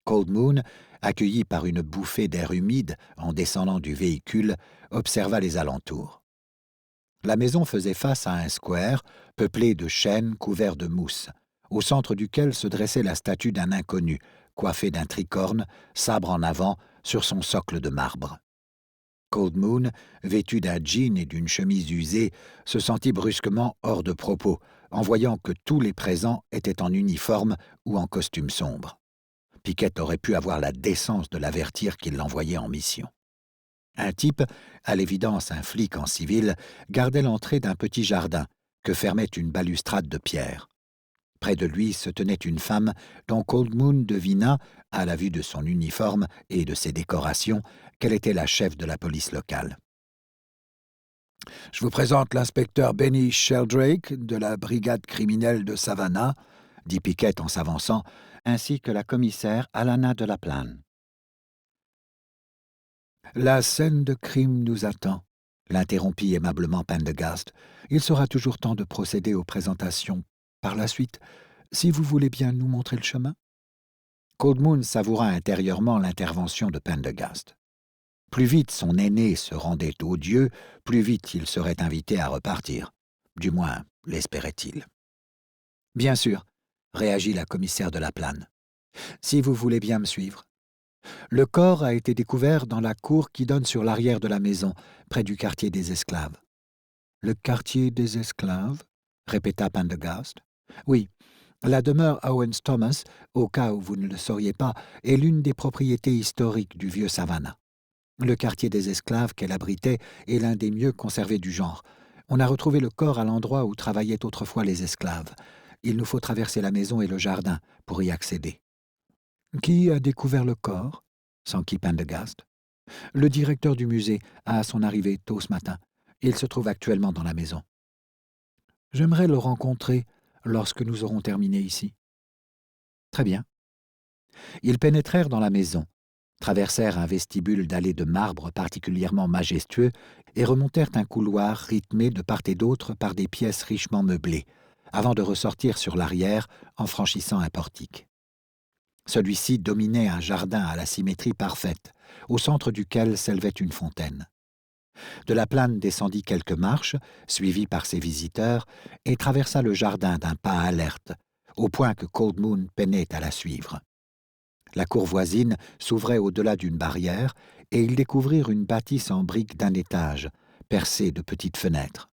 Cold Moon, accueilli par une bouffée d'air humide en descendant du véhicule, observa les alentours. La maison faisait face à un square peuplé de chênes couverts de mousse, au centre duquel se dressait la statue d'un inconnu, coiffé d'un tricorne, sabre en avant, sur son socle de marbre. Cold Moon, vêtu d'un jean et d'une chemise usée, se sentit brusquement hors de propos, en voyant que tous les présents étaient en uniforme ou en costume sombre. Pickett aurait pu avoir la décence de l'avertir qu'il l'envoyait en mission. Un type, à l'évidence un flic en civil, gardait l'entrée d'un petit jardin que fermait une balustrade de pierre. Près de lui se tenait une femme dont Cold Moon devina, à la vue de son uniforme et de ses décorations, qu'elle était la chef de la police locale. « Je vous présente l'inspecteur Benny Sheldrake de la brigade criminelle de Savannah, » dit Pickett en s'avançant, ainsi que la commissaire Alana de la Plane. « La scène de crime nous attend, » l'interrompit aimablement Pendergast. « Il sera toujours temps de procéder aux présentations par la suite, si vous voulez bien nous montrer le chemin. » Cold Moon savoura intérieurement l'intervention de Pendergast. Plus vite son aîné se rendait odieux, plus vite il serait invité à repartir. Du moins, l'espérait-il. « Bien sûr, » réagit la commissaire de la Plane. « Si vous voulez bien me suivre. » Le corps a été découvert dans la cour qui donne sur l'arrière de la maison, près du quartier des esclaves. « Le quartier des esclaves » répéta Pendergast. « Oui, la demeure Owens Thomas, au cas où vous ne le sauriez pas, est l'une des propriétés historiques du vieux Savannah. Le quartier des esclaves qu'elle abritait est l'un des mieux conservés du genre. On a retrouvé le corps à l'endroit où travaillaient autrefois les esclaves. Il nous faut traverser la maison et le jardin pour y accéder. » « Qui a découvert le corps ?» s'enquit Pendergast. « Le directeur du musée, à son arrivée tôt ce matin. Il se trouve actuellement dans la maison. »« J'aimerais le rencontrer lorsque nous aurons terminé ici. » « Très bien. » Ils pénétrèrent dans la maison, traversèrent un vestibule dallé de marbre particulièrement majestueux et remontèrent un couloir rythmé de part et d'autre par des pièces richement meublées, avant de ressortir sur l'arrière en franchissant un portique. Celui-ci dominait un jardin à la symétrie parfaite, au centre duquel s'élevait une fontaine. De la Plane descendit quelques marches, suivi par ses visiteurs, et traversa le jardin d'un pas alerte, au point que Cold Moon peinait à la suivre. La cour voisine s'ouvrait au-delà d'une barrière, et ils découvrirent une bâtisse en briques d'un étage, percée de petites fenêtres.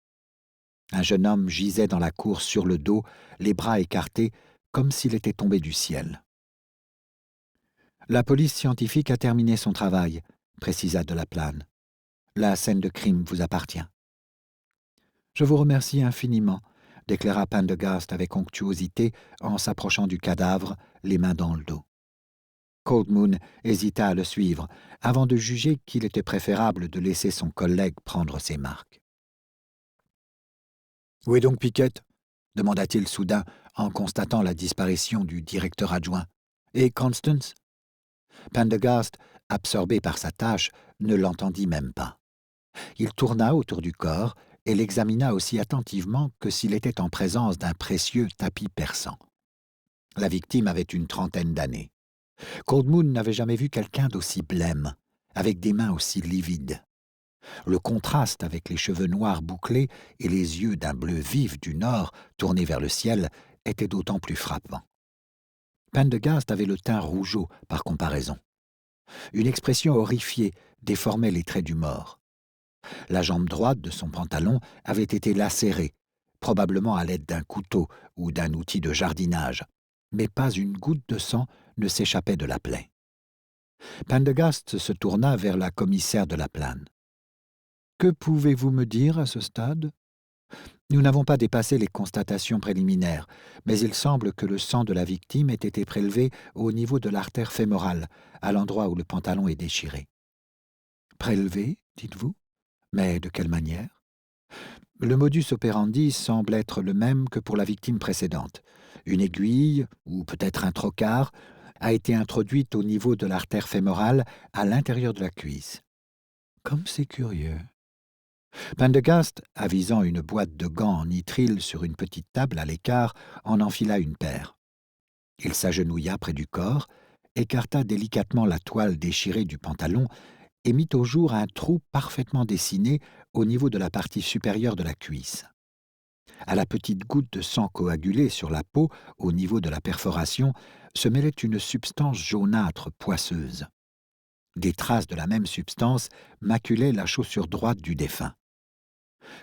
Un jeune homme gisait dans la cour sur le dos, les bras écartés, comme s'il était tombé du ciel. « La police scientifique a terminé son travail, » précisa de la Plane. « La scène de crime vous appartient. »« Je vous remercie infiniment, » déclara Pendergast avec onctuosité en s'approchant du cadavre, les mains dans le dos. Cold Moon hésita à le suivre, avant de juger qu'il était préférable de laisser son collègue prendre ses marques. « Où est donc Pickett ?» demanda-t-il soudain en constatant la disparition du directeur adjoint. « Et Constance ?» Pendergast, absorbé par sa tâche, ne l'entendit même pas. Il tourna autour du corps et l'examina aussi attentivement que s'il était en présence d'un précieux tapis persan. La victime avait une trentaine d'années. Cold Moon n'avait jamais vu quelqu'un d'aussi blême, avec des mains aussi livides. Le contraste avec les cheveux noirs bouclés et les yeux d'un bleu vif du nord tournés vers le ciel était d'autant plus frappant. Pendergast avait le teint rougeau par comparaison. Une expression horrifiée déformait les traits du mort. La jambe droite de son pantalon avait été lacérée, probablement à l'aide d'un couteau ou d'un outil de jardinage, mais pas une goutte de sang ne s'échappait de la plaie. Pendergast se tourna vers la commissaire de la Plane. « Que pouvez-vous me dire à ce stade ? Nous n'avons pas dépassé les constatations préliminaires, mais il semble que le sang de la victime ait été prélevé au niveau de l'artère fémorale, à l'endroit où le pantalon est déchiré. » « Prélevé, dites-vous ? Mais de quelle manière ? Le modus operandi semble être le même que pour la victime précédente. Une aiguille, ou peut-être un trocard, a été introduite au niveau de l'artère fémorale à l'intérieur de la cuisse. Comme c'est curieux. Pendergast, avisant une boîte de gants en nitrile sur une petite table à l'écart, en enfila une paire. Il s'agenouilla près du corps, écarta délicatement la toile déchirée du pantalon et mit au jour un trou parfaitement dessiné au niveau de la partie supérieure de la cuisse. À la petite goutte de sang coagulée sur la peau, au niveau de la perforation, se mêlait une substance jaunâtre poisseuse. Des traces de la même substance maculaient la chaussure droite du défunt.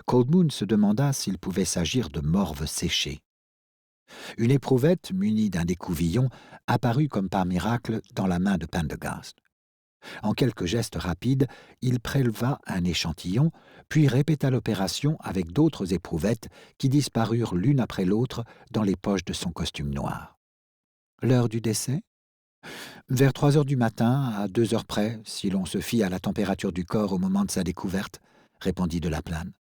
Cold Moon se demanda s'il pouvait s'agir de morve séchée. Une éprouvette munie d'un découvillon apparut comme par miracle dans la main de Pendergast. En quelques gestes rapides, il préleva un échantillon, puis répéta l'opération avec d'autres éprouvettes qui disparurent l'une après l'autre dans les poches de son costume noir. L'heure du décès ? Vers 3 heures du matin, à 2 heures près, si l'on se fie à la température du corps au moment de sa découverte, répondit de la Plane.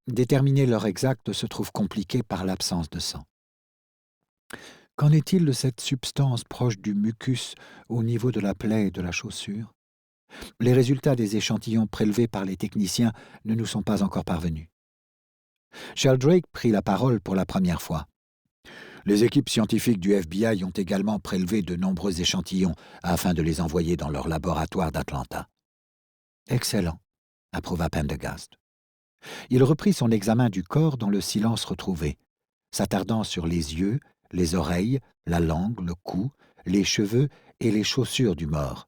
Déterminer l'heure exacte se trouve compliqué par l'absence de sang. Qu'en est-il de cette substance proche du mucus au niveau de la plaie et de la chaussure ? Les résultats des échantillons prélevés par les techniciens ne nous sont pas encore parvenus. Sheldrake prit la parole pour la première fois. Les équipes scientifiques du FBI ont également prélevé de nombreux échantillons afin de les envoyer dans leur laboratoire d'Atlanta. Excellent, approuva Pendergast. Il reprit son examen du corps dans le silence retrouvé, s'attardant sur les yeux, les oreilles, la langue, le cou, les cheveux et les chaussures du mort,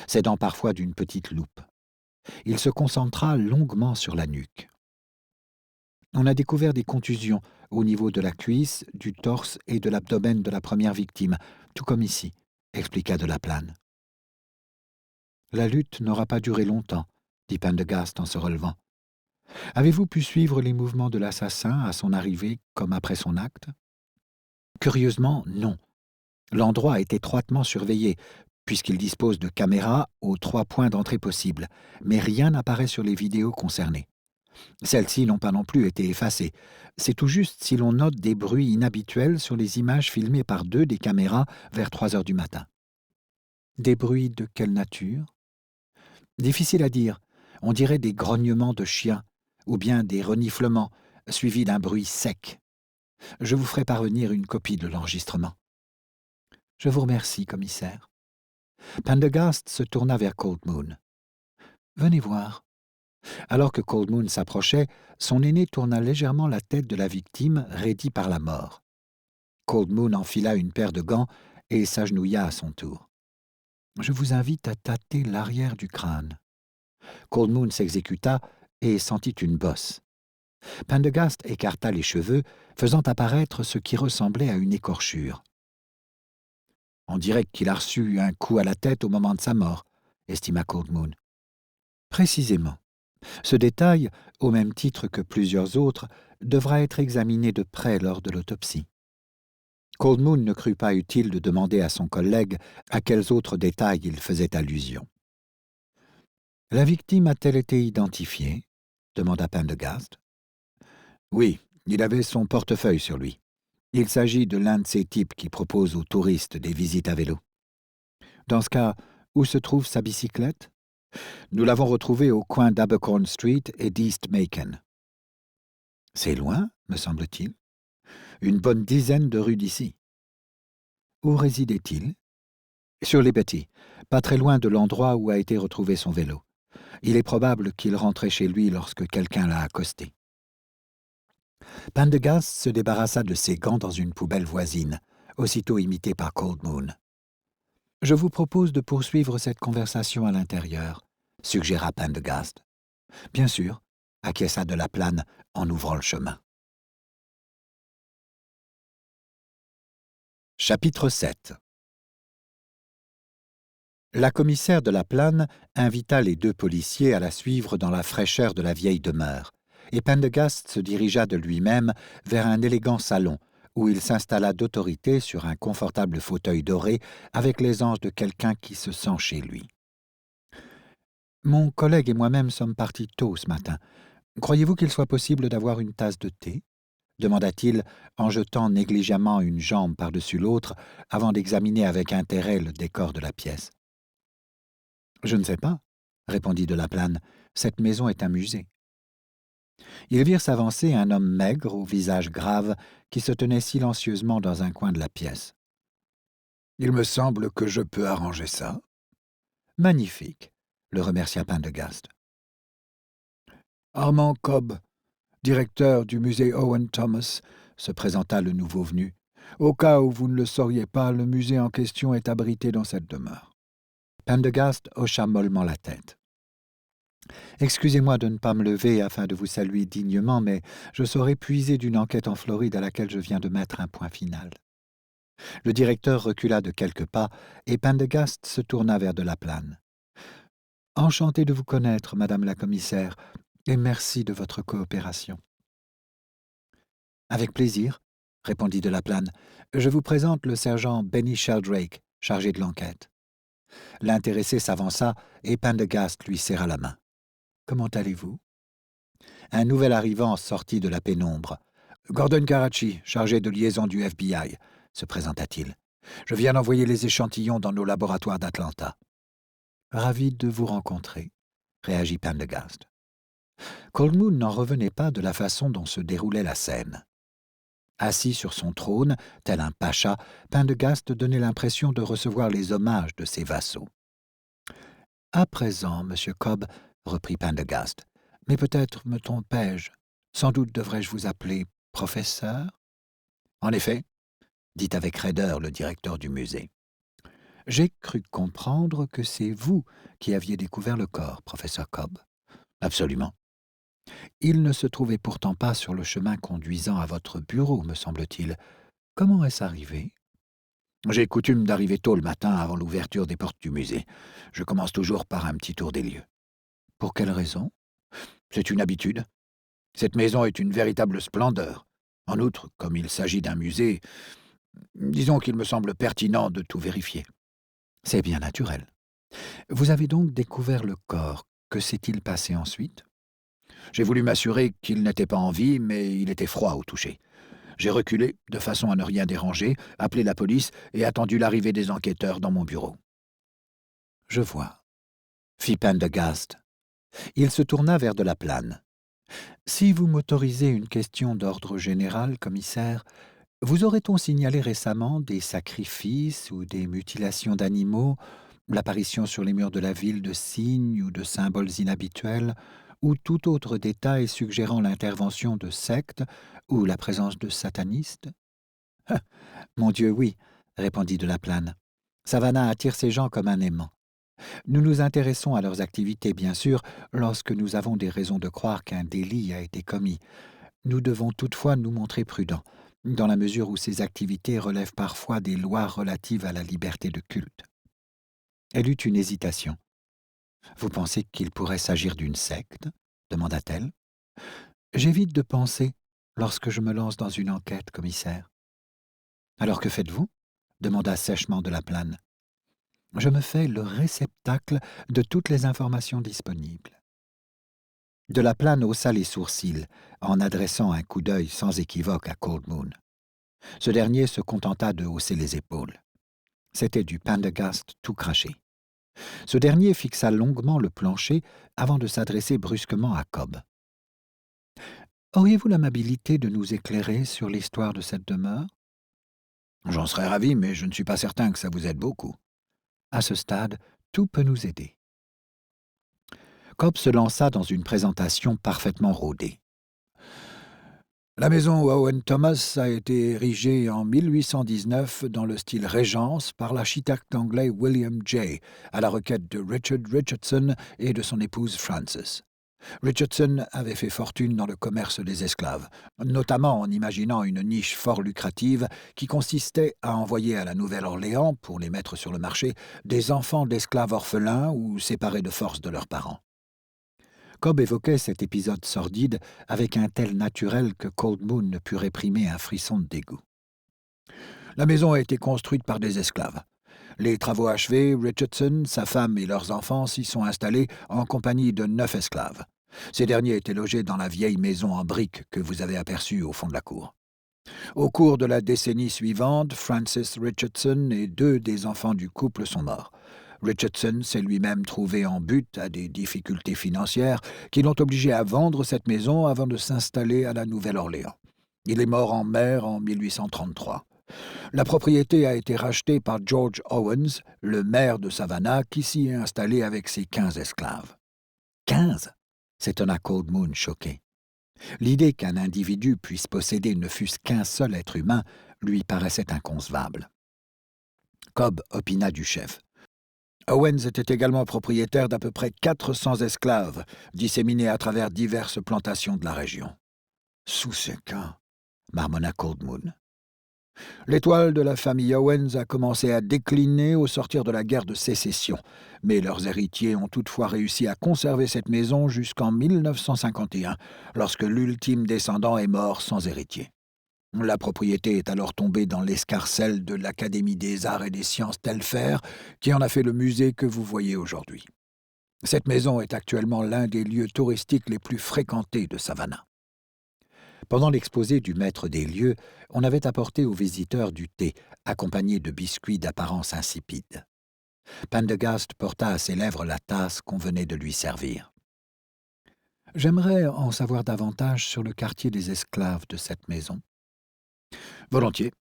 s'aidant parfois d'une petite loupe. Il se concentra longuement sur la nuque. On a découvert des contusions au niveau de la cuisse, du torse et de l'abdomen de la première victime, tout comme ici, expliqua de la Plane. La lutte n'aura pas duré longtemps, dit Pendergast en se relevant. Avez-vous pu suivre les mouvements de l'assassin à son arrivée comme après son acte ? Curieusement, non. L'endroit est étroitement surveillé, puisqu'il dispose de caméras aux 3 points d'entrée possibles, mais rien n'apparaît sur les vidéos concernées. Celles-ci n'ont pas non plus été effacées. C'est tout juste si l'on note des bruits inhabituels sur les images filmées par 2 des caméras vers 3 heures du matin. Des bruits de quelle nature ? Difficile à dire. On dirait des grognements de chiens, ou bien des reniflements, suivis d'un bruit sec. Je vous ferai parvenir une copie de l'enregistrement. Je vous remercie, commissaire. Pendergast se tourna vers Cold Moon. Venez voir. Alors que Cold Moon s'approchait, son aîné tourna légèrement la tête de la victime raidie par la mort. Cold Moon enfila une paire de gants et s'agenouilla à son tour. Je vous invite à tâter l'arrière du crâne. Cold Moon s'exécuta et sentit une bosse. Pendergast écarta les cheveux, faisant apparaître ce qui ressemblait à une écorchure. On dirait qu'il a reçu un coup à la tête au moment de sa mort, estima Cold Moon. Précisément. Ce détail, au même titre que plusieurs autres, devra être examiné de près lors de l'autopsie. Cold Moon ne crut pas utile de demander à son collègue à quels autres détails il faisait allusion. « La victime a-t-elle été identifiée ?» demanda Pendergast. « Oui, il avait son portefeuille sur lui. Il s'agit de l'un de ces types qui proposent aux touristes des visites à vélo. Dans ce cas, où se trouve sa bicyclette ? Nous l'avons retrouvée au coin d'Abercorn Street et d'East Macon. C'est loin, me semble-t-il. Une bonne dizaine de rues d'ici. Où résidait-il ? Sur Liberty, pas très loin de l'endroit où a été retrouvé son vélo. Il est probable qu'il rentrait chez lui lorsque quelqu'un l'a accosté. Pendergast se débarrassa de ses gants dans une poubelle voisine, aussitôt imité par Cold Moon. « Je vous propose de poursuivre cette conversation à l'intérieur, » suggéra Pendergast. « Bien sûr, » acquiesça Delaplane en ouvrant le chemin. Chapitre 7. La commissaire Delaplane invita les deux policiers à la suivre dans la fraîcheur de la vieille demeure, et Pendergast se dirigea de lui-même vers un élégant salon, où il s'installa d'autorité sur un confortable fauteuil doré avec l'aisance de quelqu'un qui se sent chez lui. « Mon collègue et moi-même sommes partis tôt ce matin. Croyez-vous qu'il soit possible d'avoir une tasse de thé ?» demanda-t-il en jetant négligemment une jambe par-dessus l'autre avant d'examiner avec intérêt le décor de la pièce. « Je ne sais pas, » répondit Delaplane. « Cette maison est un musée. » Ils virent s'avancer un homme maigre au visage grave qui se tenait silencieusement dans un coin de la pièce. « Il me semble que je peux arranger ça. »« Magnifique, » le remercia Pendergast. « Armand Cobb, directeur du musée Owen Thomas, » se présenta le nouveau venu. « Au cas où vous ne le sauriez pas, le musée en question est abrité dans cette demeure. » Pendergast hocha mollement la tête. « Excusez-moi de ne pas me lever afin de vous saluer dignement, mais je saurais puiser d'une enquête en Floride à laquelle je viens de mettre un point final. » Le directeur recula de quelques pas et Pendergast se tourna vers Delaplane. « Enchanté de vous connaître, Madame la commissaire, et merci de votre coopération. »« Avec plaisir, » répondit Delaplane. « Je vous présente le sergent Benny Sheldrake, chargé de l'enquête. » L'intéressé s'avança et Pendergast lui serra la main. « Comment allez-vous » Un nouvel arrivant sortit de la pénombre. « Gordon Karachi, chargé de liaison du FBI, » se présenta-t-il. « Je viens d'envoyer les échantillons dans nos laboratoires d'Atlanta. »« Ravi de vous rencontrer, » réagit Pendergast. Cold Moon n'en revenait pas de la façon dont se déroulait la scène. Assis sur son trône, tel un pacha, Pendergast donnait l'impression de recevoir les hommages de ses vassaux. « À présent, Monsieur Cobb, » reprit Pendergast, « mais peut-être me trompais-je. Sans doute devrais-je vous appeler professeur ?»« En effet, » dit avec raideur le directeur du musée. « J'ai cru comprendre que c'est vous qui aviez découvert le corps, professeur Cobb. »« Absolument. » « Il ne se trouvait pourtant pas sur le chemin conduisant à votre bureau, me semble-t-il. Comment est-ce arrivé ?»« J'ai coutume d'arriver tôt le matin avant l'ouverture des portes du musée. Je commence toujours par un petit tour des lieux. »« Pour quelle raison ?»« C'est une habitude. Cette maison est une véritable splendeur. En outre, comme il s'agit d'un musée, disons qu'il me semble pertinent de tout vérifier. »« C'est bien naturel. Vous avez donc découvert le corps. Que s'est-il passé ensuite ?» J'ai voulu m'assurer qu'il n'était pas en vie, mais il était froid au toucher. J'ai reculé, de façon à ne rien déranger, appelé la police et attendu l'arrivée des enquêteurs dans mon bureau. « Je vois, » fit Pendergast. Il se tourna vers Delaplane. « Si vous m'autorisez une question d'ordre général, commissaire, vous aurait-on signalé récemment des sacrifices ou des mutilations d'animaux, l'apparition sur les murs de la ville de signes ou de symboles inhabituels, ou tout autre détail suggérant l'intervention de sectes ou la présence de satanistes ? » ?»« Mon Dieu, oui, » répondit Delaplane. « Savannah attire ces gens comme un aimant. Nous nous intéressons à leurs activités, bien sûr, lorsque nous avons des raisons de croire qu'un délit a été commis. Nous devons toutefois nous montrer prudents, dans la mesure où ces activités relèvent parfois des lois relatives à la liberté de culte. » Elle eut une hésitation. « Vous pensez qu'il pourrait s'agir d'une secte ?» demanda-t-elle. « J'évite de penser lorsque je me lance dans une enquête, commissaire. »« Alors que faites-vous » demanda sèchement Delaplane. « Je me fais le réceptacle de toutes les informations disponibles. » Delaplane haussa les sourcils en adressant un coup d'œil sans équivoque à Cold Moon. Ce dernier se contenta de hausser les épaules. C'était du Pendergast tout craché. Ce dernier fixa longuement le plancher avant de s'adresser brusquement à Cobb. « Auriez-vous l'amabilité de nous éclairer sur l'histoire de cette demeure ?»« J'en serais ravi, mais je ne suis pas certain que ça vous aide beaucoup. » À ce stade, tout peut nous aider. Cobb se lança dans une présentation parfaitement rodée. La maison Owen Thomas a été érigée en 1819 dans le style Régence par l'architecte anglais William Jay, à la requête de Richard Richardson et de son épouse Frances. Richardson avait fait fortune dans le commerce des esclaves, notamment en imaginant une niche fort lucrative qui consistait à envoyer à la Nouvelle-Orléans, pour les mettre sur le marché, des enfants d'esclaves orphelins ou séparés de force de leurs parents. Cobb évoquait cet épisode sordide avec un tel naturel que Cold Moon ne put réprimer un frisson de dégoût. La maison a été construite par des esclaves. Les travaux achevés, Richardson, sa femme et leurs enfants s'y sont installés en compagnie de 9 esclaves. Ces derniers étaient logés dans la vieille maison en briques que vous avez aperçue au fond de la cour. Au cours de la décennie suivante, Francis Richardson et 2 des enfants du couple sont morts. Richardson s'est lui-même trouvé en butte à des difficultés financières qui l'ont obligé à vendre cette maison avant de s'installer à la Nouvelle-Orléans. Il est mort en mer en 1833. La propriété a été rachetée par George Owens, le maire de Savannah, qui s'y est installé avec ses 15 esclaves. 15 s'étonna Cold Moon choqué. L'idée qu'un individu puisse posséder ne fût-ce qu'un seul être humain lui paraissait inconcevable. Cobb opina du chef. Owens était également propriétaire d'à peu près 400 esclaves, disséminés à travers diverses plantations de la région. Sous ce cas, marmonna Cold Moon. L'étoile de la famille Owens a commencé à décliner au sortir de la guerre de sécession, mais leurs héritiers ont toutefois réussi à conserver cette maison jusqu'en 1951, lorsque l'ultime descendant est mort sans héritier. La propriété est alors tombée dans l'escarcelle de l'Académie des arts et des sciences Telfair, qui en a fait le musée que vous voyez aujourd'hui. Cette maison est actuellement l'un des lieux touristiques les plus fréquentés de Savannah. Pendant l'exposé du maître des lieux, on avait apporté aux visiteurs du thé, accompagné de biscuits d'apparence insipide. Pendergast porta à ses lèvres la tasse qu'on venait de lui servir. « J'aimerais en savoir davantage sur le quartier des esclaves de cette maison. » Volontiers.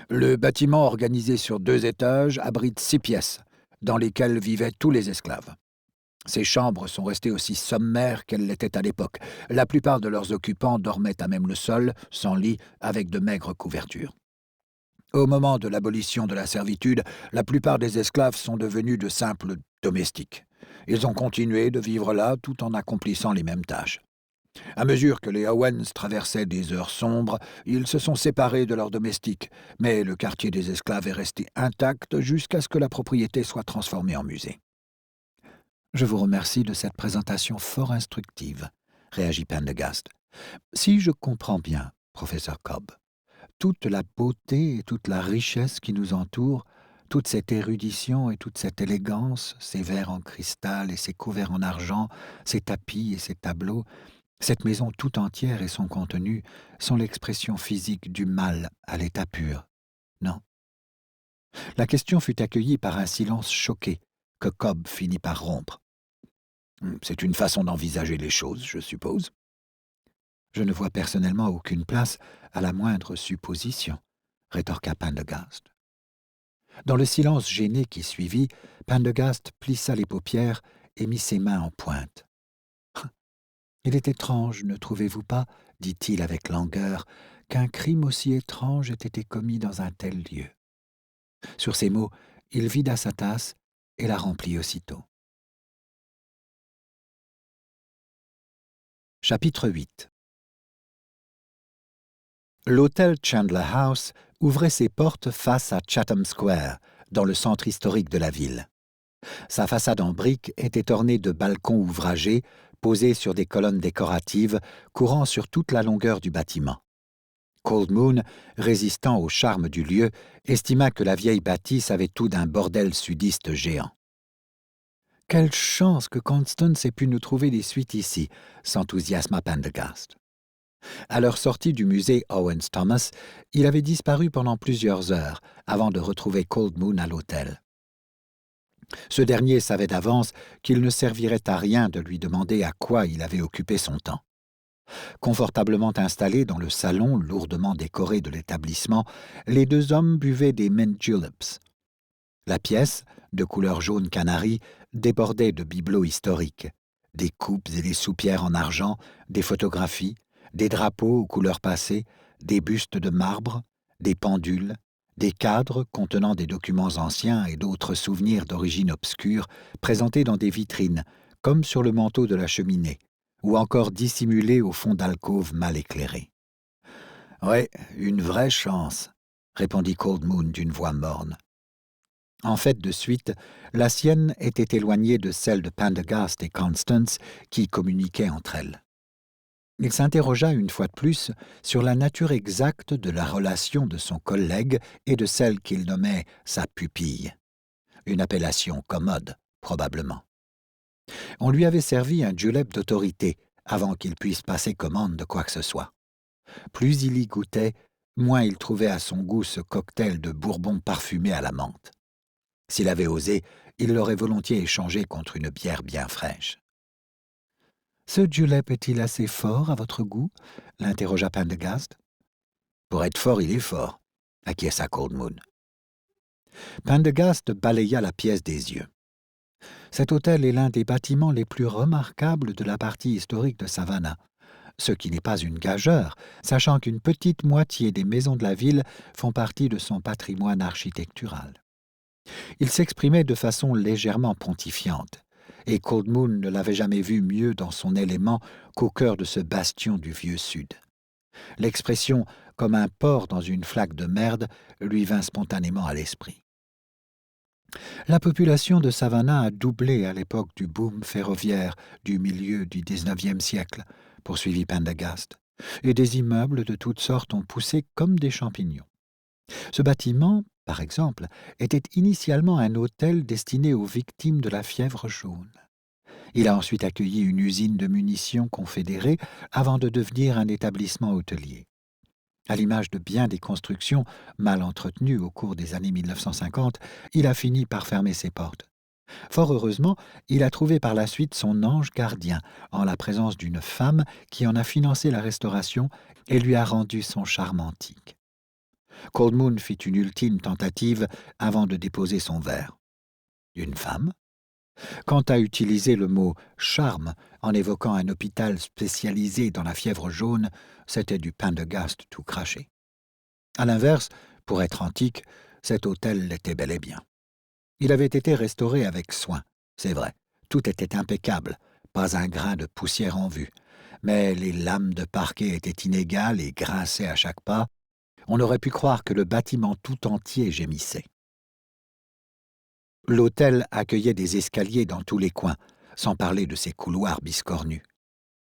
Le bâtiment, organisé sur 2 étages, abrite 6 pièces, dans lesquelles vivaient tous les esclaves. Ces chambres sont restées aussi sommaires qu'elles l'étaient à l'époque. La plupart de leurs occupants dormaient à même le sol, sans lit, avec de maigres couvertures. Au moment de l'abolition de la servitude, la plupart des esclaves sont devenus de simples domestiques. Ils ont continué de vivre là tout en accomplissant les mêmes tâches. À mesure que les Owens traversaient des heures sombres, ils se sont séparés de leurs domestiques, mais le quartier des esclaves est resté intact jusqu'à ce que la propriété soit transformée en musée. « Je vous remercie de cette présentation fort instructive, » réagit Pendergast. « Si je comprends bien, professeur Cobb, toute la beauté et toute la richesse qui nous entoure, toute cette érudition et toute cette élégance, ces verres en cristal et ces couverts en argent, ces tapis et ces tableaux, cette maison tout entière et son contenu sont l'expression physique du mal à l'état pur, non ?» La question fut accueillie par un silence choqué, que Cobb finit par rompre. « C'est une façon d'envisager les choses, je suppose. » « Je ne vois personnellement aucune place à la moindre supposition, » rétorqua Pendergast. Dans le silence gêné qui suivit, Pendergast plissa les paupières et mit ses mains en pointe. « Il est étrange, ne trouvez-vous pas, dit-il avec langueur, qu'un crime aussi étrange ait été commis dans un tel lieu. » Sur ces mots, il vida sa tasse et la remplit aussitôt. Chapitre 8. L'hôtel Chandler House ouvrait ses portes face à Chatham Square, dans le centre historique de la ville. Sa façade en briques était ornée de balcons ouvragés, posés sur des colonnes décoratives, courant sur toute la longueur du bâtiment. Cold Moon, résistant au charme du lieu, estima que la vieille bâtisse avait tout d'un bordel sudiste géant. « Quelle chance que Constance ait pu nous trouver des suites ici !» s'enthousiasma Pendergast. À leur sortie du musée Owens Thomas, il avait disparu pendant plusieurs heures avant de retrouver Cold Moon à l'hôtel. Ce dernier savait d'avance qu'il ne servirait à rien de lui demander à quoi il avait occupé son temps. Confortablement installés dans le salon lourdement décoré de l'établissement, les 2 hommes buvaient des mint juleps. La pièce, de couleur jaune canari, débordait de bibelots historiques. Des coupes et des soupières en argent, des photographies, des drapeaux aux couleurs passées, des bustes de marbre, des pendules, des cadres contenant des documents anciens et d'autres souvenirs d'origine obscure présentés dans des vitrines, comme sur le manteau de la cheminée, ou encore dissimulés au fond d'alcôves mal éclairées. « Ouais, une vraie chance », répondit Cold Moon d'une voix morne. En fait, de suite, la sienne était éloignée de celle de Pendergast et Constance, qui communiquaient entre elles. Il s'interrogea une fois de plus sur la nature exacte de la relation de son collègue et de celle qu'il nommait sa pupille. Une appellation commode, probablement. On lui avait servi un julep d'autorité avant qu'il puisse passer commande de quoi que ce soit. Plus il y goûtait, moins il trouvait à son goût ce cocktail de bourbon parfumé à la menthe. S'il avait osé, il l'aurait volontiers échangé contre une bière bien fraîche. « Ce julep est-il assez fort à votre goût » l'interrogea Pendergast. « Pour être fort, il est fort », acquiesça Cold Moon. Pendergast balaya la pièce des yeux. Cet hôtel est l'un des bâtiments les plus remarquables de la partie historique de Savannah, ce qui n'est pas une gageure, sachant qu'une petite moitié des maisons de la ville font partie de son patrimoine architectural. Il s'exprimait de façon légèrement pontifiante, et Cold Moon ne l'avait jamais vu mieux dans son élément qu'au cœur de ce bastion du vieux Sud. L'expression « comme un porc dans une flaque de merde » lui vint spontanément à l'esprit. La population de Savannah a doublé à l'époque du boom ferroviaire du milieu du XIXe siècle, poursuivit Pendergast, et des immeubles de toutes sortes ont poussé comme des champignons. Ce bâtiment, par exemple, était initialement un hôtel destiné aux victimes de la fièvre jaune. Il a ensuite accueilli une usine de munitions confédérée avant de devenir un établissement hôtelier. À l'image de bien des constructions mal entretenues au cours des années 1950, il a fini par fermer ses portes. Fort heureusement, il a trouvé par la suite son ange gardien en la présence d'une femme qui en a financé la restauration et lui a rendu son charme antique. Cold Moon fit une ultime tentative avant de déposer son verre. Une femme ? Quant à utiliser le mot « charme » en évoquant un hôpital spécialisé dans la fièvre jaune, c'était du Pendergast tout craché. À l'inverse, pour être antique, cet hôtel l'était bel et bien. Il avait été restauré avec soin, c'est vrai, tout était impeccable, pas un grain de poussière en vue, mais les lames de parquet étaient inégales et grinçaient à chaque pas. On aurait pu croire que le bâtiment tout entier gémissait. L'hôtel accueillait des escaliers dans tous les coins, sans parler de ses couloirs biscornus.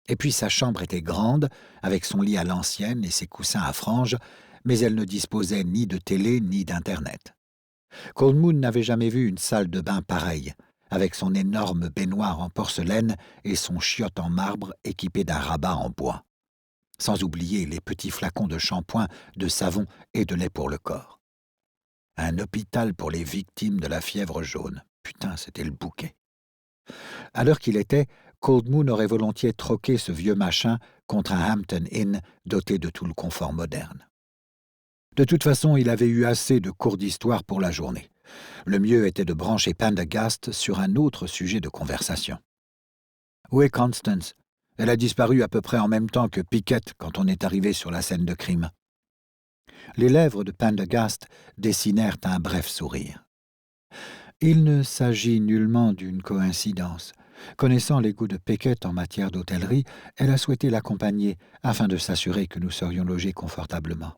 Et puis sa chambre était grande, avec son lit à l'ancienne et ses coussins à franges, mais elle ne disposait ni de télé ni d'Internet. Cold Moon n'avait jamais vu une salle de bain pareille, avec son énorme baignoire en porcelaine et son chiotte en marbre équipé d'un rabat en bois. Sans oublier les petits flacons de shampoing, de savon et de lait pour le corps. Un hôpital pour les victimes de la fièvre jaune. Putain, c'était le bouquet. À l'heure qu'il était, Cold Moon aurait volontiers troqué ce vieux machin contre un Hampton Inn doté de tout le confort moderne. De toute façon, il avait eu assez de cours d'histoire pour la journée. Le mieux était de brancher Pendergast sur un autre sujet de conversation. « Où est Constance ? Elle a disparu à peu près en même temps que Pickett quand on est arrivé sur la scène de crime. » Les lèvres de Pendergast dessinèrent un bref sourire. Il ne s'agit nullement d'une coïncidence. Connaissant les goûts de Pickett en matière d'hôtellerie, elle a souhaité l'accompagner afin de s'assurer que nous serions logés confortablement.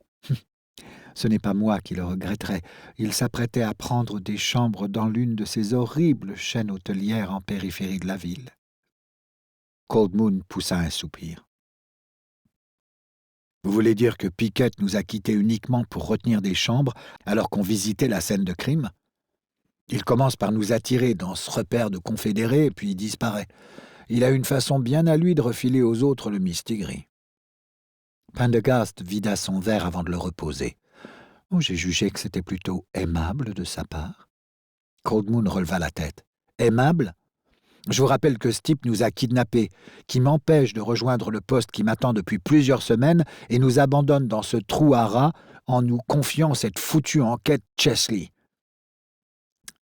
Ce n'est pas moi qui le regretterais. Il s'apprêtait à prendre des chambres dans l'une de ces horribles chaînes hôtelières en périphérie de la ville. Cold Moon poussa un soupir. « Vous voulez dire que Pickett nous a quittés uniquement pour retenir des chambres alors qu'on visitait la scène de crime ? Il commence par nous attirer dans ce repère de confédérés, puis il disparaît. Il a une façon bien à lui de refiler aux autres le mistigris. » Pendergast vida son verre avant de le reposer. Oh, j'ai jugé que c'était plutôt aimable de sa part. Cold Moon releva la tête. « Aimable ? Je vous rappelle que ce type nous a kidnappés, qui m'empêche de rejoindre le poste qui m'attend depuis plusieurs semaines et nous abandonne dans ce trou à rats en nous confiant cette foutue enquête Chesley. »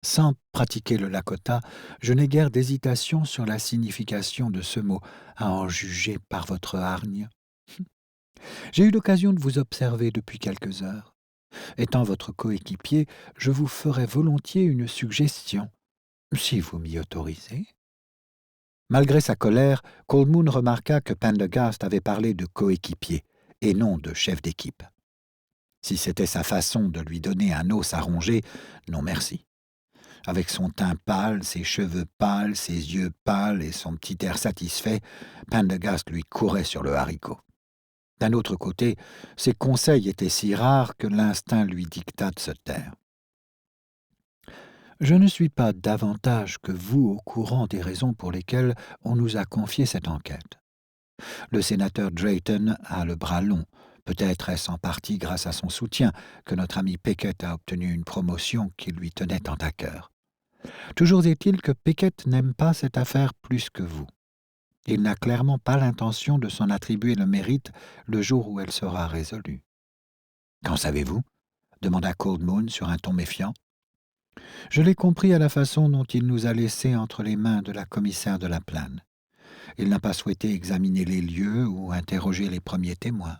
Sans pratiquer le Lakota, je n'ai guère d'hésitation sur la signification de ce mot, à en juger par votre hargne. J'ai eu l'occasion de vous observer depuis quelques heures. Étant votre coéquipier, je vous ferai volontiers une suggestion, si vous m'y autorisez. Malgré sa colère, Cold Moon remarqua que Pendergast avait parlé de coéquipier et non de chef d'équipe. Si c'était sa façon de lui donner un os à ronger, non merci. Avec son teint pâle, ses cheveux pâles, ses yeux pâles et son petit air satisfait, Pendergast lui courait sur le haricot. D'un autre côté, ses conseils étaient si rares que l'instinct lui dicta de se taire. Je ne suis pas davantage que vous au courant des raisons pour lesquelles on nous a confié cette enquête. Le sénateur Drayton a le bras long. Peut-être est-ce en partie grâce à son soutien que notre ami Pickett a obtenu une promotion qui lui tenait tant à cœur. Toujours est-il que Pickett n'aime pas cette affaire plus que vous. Il n'a clairement pas l'intention de s'en attribuer le mérite le jour où elle sera résolue. « Qu'en savez-vous » demanda Cold Moon sur un ton méfiant. « Je l'ai compris à la façon dont il nous a laissés entre les mains de la commissaire de la Plaine. Il n'a pas souhaité examiner les lieux ou interroger les premiers témoins.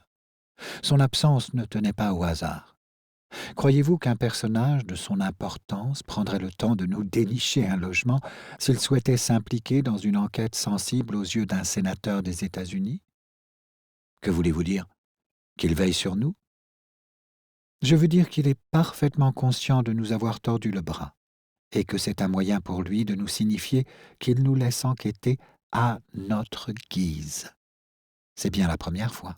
Son absence ne tenait pas au hasard. Croyez-vous qu'un personnage de son importance prendrait le temps de nous dénicher un logement s'il souhaitait s'impliquer dans une enquête sensible aux yeux d'un sénateur des États-Unis? Que voulez-vous dire? Qu'il veille sur nous? Je veux dire qu'il est parfaitement conscient de nous avoir tordu le bras, et que c'est un moyen pour lui de nous signifier qu'il nous laisse enquêter à notre guise. C'est bien la première fois.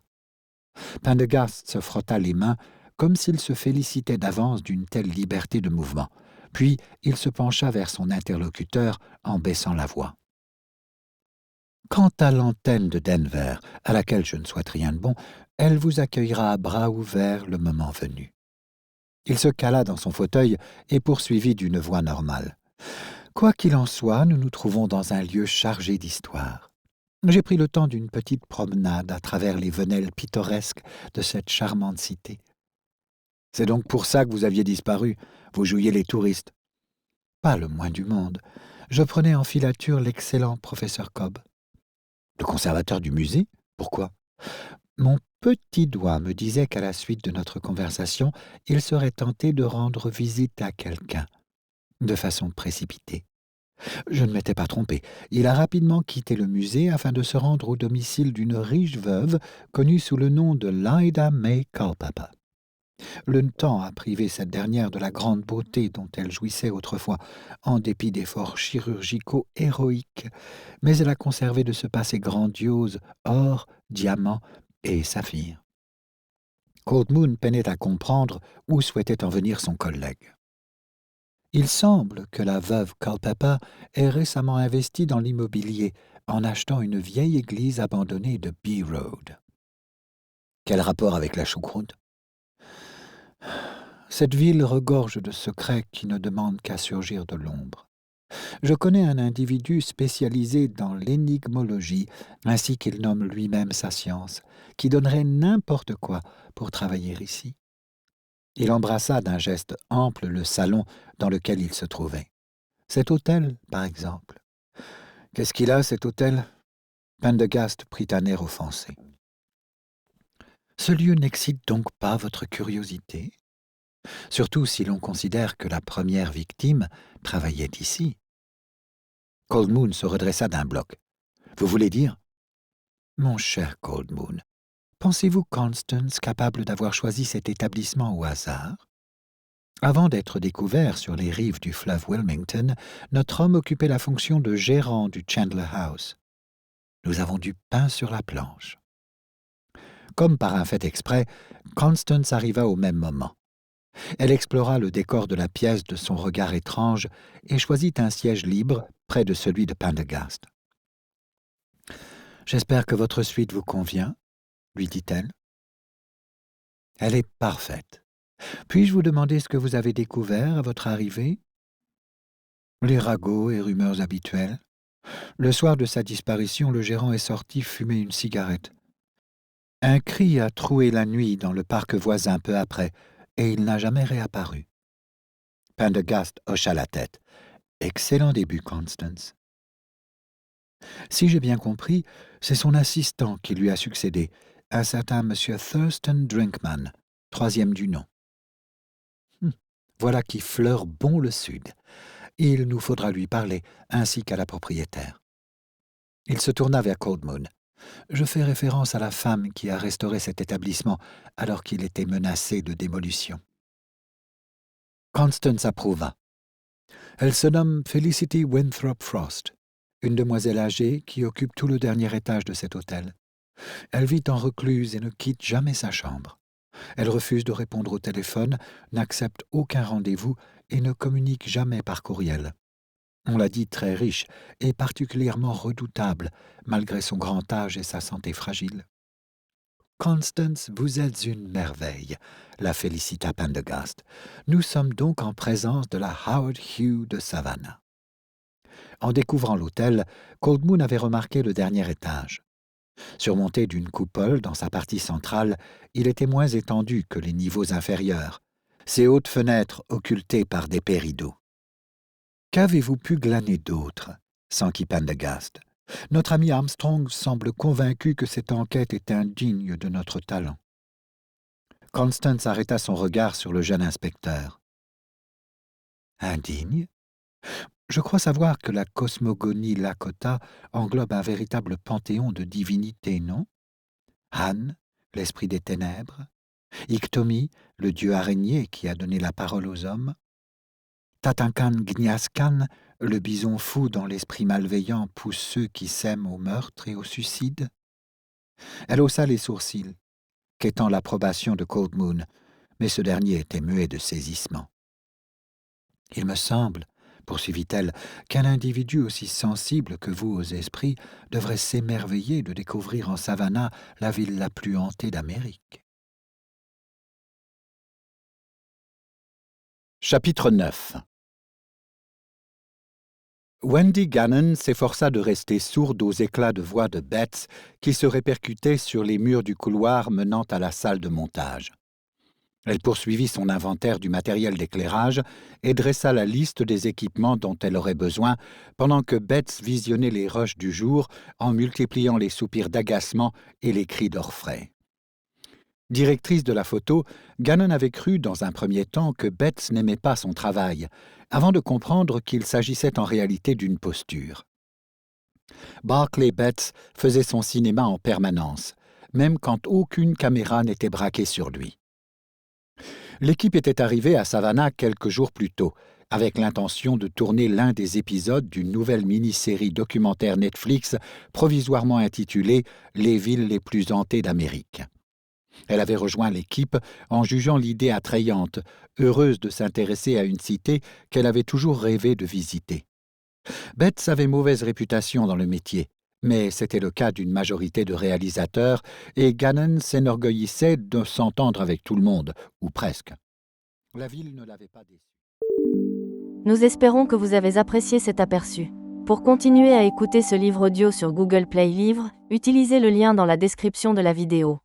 Pendergast se frotta les mains comme s'il se félicitait d'avance d'une telle liberté de mouvement. Puis il se pencha vers son interlocuteur en baissant la voix. Quant à l'antenne de Denver, à laquelle je ne souhaite rien de bon, elle vous accueillera à bras ouverts le moment venu. Il se cala dans son fauteuil et poursuivit d'une voix normale. Quoi qu'il en soit, nous nous trouvons dans un lieu chargé d'histoire. J'ai pris le temps d'une petite promenade à travers les venelles pittoresques de cette charmante cité. C'est donc pour ça que vous aviez disparu. Vous jouiez les touristes. Pas le moins du monde. Je prenais en filature l'excellent professeur Cobb. Le conservateur du musée? Pourquoi? Mon petit doigt me disait qu'à la suite de notre conversation, il serait tenté de rendre visite à quelqu'un, de façon précipitée. Je ne m'étais pas trompé. Il a rapidement quitté le musée afin de se rendre au domicile d'une riche veuve connue sous le nom de Lyda May Culpeper. Le temps a privé cette dernière de la grande beauté dont elle jouissait autrefois, en dépit d'efforts chirurgicaux héroïques, mais elle a conservé de ce passé grandiose or, diamant et saphir. Cold Moon peinait à comprendre où souhaitait en venir son collègue. Il semble que la veuve Culpeper ait récemment investi dans l'immobilier en achetant une vieille église abandonnée de Bee Road. Quel rapport avec la choucroute? Cette ville regorge de secrets qui ne demandent qu'à surgir de l'ombre. Je connais un individu spécialisé dans l'énigmologie, ainsi qu'il nomme lui-même sa science, qui donnerait n'importe quoi pour travailler ici. Il embrassa d'un geste ample le salon dans lequel il se trouvait. Cet hôtel, par exemple. Qu'est-ce qu'il a, cet hôtel? Pendergast prit un air offensé. Ce lieu n'excite donc pas votre curiosité? Surtout si l'on considère que la première victime travaillait ici. Cold Moon se redressa d'un bloc. Vous voulez dire? Mon cher Cold Moon, pensez-vous Constance capable d'avoir choisi cet établissement au hasard? Avant d'être découvert sur les rives du fleuve Wilmington, notre homme occupait la fonction de gérant du Chandler House. Nous avons du pain sur la planche. Comme par un fait exprès, Constance arriva au même moment. Elle explora le décor de la pièce de son regard étrange et choisit un siège libre près de celui de Pendergast. « J'espère que votre suite vous convient, » lui dit-elle. « Elle est parfaite. Puis-je vous demander ce que vous avez découvert à votre arrivée? » Les ragots et rumeurs habituelles. Le soir de sa disparition, le gérant est sorti fumer une cigarette. Un cri a troué la nuit dans le parc voisin peu après, et il n'a jamais réapparu. Pendergast hocha la tête. « Excellent début, Constance. » Si j'ai bien compris, c'est son assistant qui lui a succédé, un certain M. Thurston Drinkman, troisième du nom. Voilà qui fleure bon le Sud. Il nous faudra lui parler, ainsi qu'à la propriétaire. Il se tourna vers Coldmoon. Je fais référence à la femme qui a restauré cet établissement alors qu'il était menacé de démolition. Constance approuva. Elle se nomme Felicity Winthrop Frost, une demoiselle âgée qui occupe tout le dernier étage de cet hôtel. Elle vit en recluse et ne quitte jamais sa chambre. Elle refuse de répondre au téléphone, n'accepte aucun rendez-vous et ne communique jamais par courriel. On l'a dit très riche et particulièrement redoutable, malgré son grand âge et sa santé fragile. « Constance, vous êtes une merveille », la félicita Pendergast. « Nous sommes donc en présence de la Howard Hughes de Savannah. » En découvrant l'hôtel, Coldmoon avait remarqué le dernier étage. Surmonté d'une coupole dans sa partie centrale, il était moins étendu que les niveaux inférieurs, ses hautes fenêtres occultées par d'épais rideaux. « Qu'avez-vous pu glaner d'autre » s'enquit Pendergast. « Notre ami Armstrong semble convaincu que cette enquête est indigne de notre talent. » Constance arrêta son regard sur le jeune inspecteur. « Indigne ? Je crois savoir que la cosmogonie Lakota englobe un véritable panthéon de divinités, non ? Han, l'esprit des ténèbres, Iktomi, le dieu araignée qui a donné la parole aux hommes, Tatankan Gnyaskan, le bison fou dont l'esprit malveillant pousse ceux qui s'aiment au meurtre et au suicide. » Elle haussa les sourcils, quêtant l'approbation de Coldmoon, mais ce dernier était muet de saisissement. « Il me semble, poursuivit-elle, qu'un individu aussi sensible que vous aux esprits devrait s'émerveiller de découvrir en Savannah la ville la plus hantée d'Amérique. » Chapitre 9. Wendy Gannon s'efforça de rester sourde aux éclats de voix de Betts qui se répercutaient sur les murs du couloir menant à la salle de montage. Elle poursuivit son inventaire du matériel d'éclairage et dressa la liste des équipements dont elle aurait besoin pendant que Betts visionnait les rushs du jour en multipliant les soupirs d'agacement et les cris d'orfraie. Directrice de la photo, Gannon avait cru dans un premier temps que Betts n'aimait pas son travail, avant de comprendre qu'il s'agissait en réalité d'une posture. Barclay Betts faisait son cinéma en permanence, même quand aucune caméra n'était braquée sur lui. L'équipe était arrivée à Savannah quelques jours plus tôt, avec l'intention de tourner l'un des épisodes d'une nouvelle mini-série documentaire Netflix provisoirement intitulée « Les villes les plus hantées d'Amérique ». Elle avait rejoint l'équipe en jugeant l'idée attrayante, heureuse de s'intéresser à une cité qu'elle avait toujours rêvé de visiter. Betts avait mauvaise réputation dans le métier, mais c'était le cas d'une majorité de réalisateurs, et Gannon s'enorgueillissait de s'entendre avec tout le monde, ou presque. La ville ne l'avait pas déçu. Nous espérons que vous avez apprécié cet aperçu. Pour continuer à écouter ce livre audio sur Google Play Livres, utilisez le lien dans la description de la vidéo.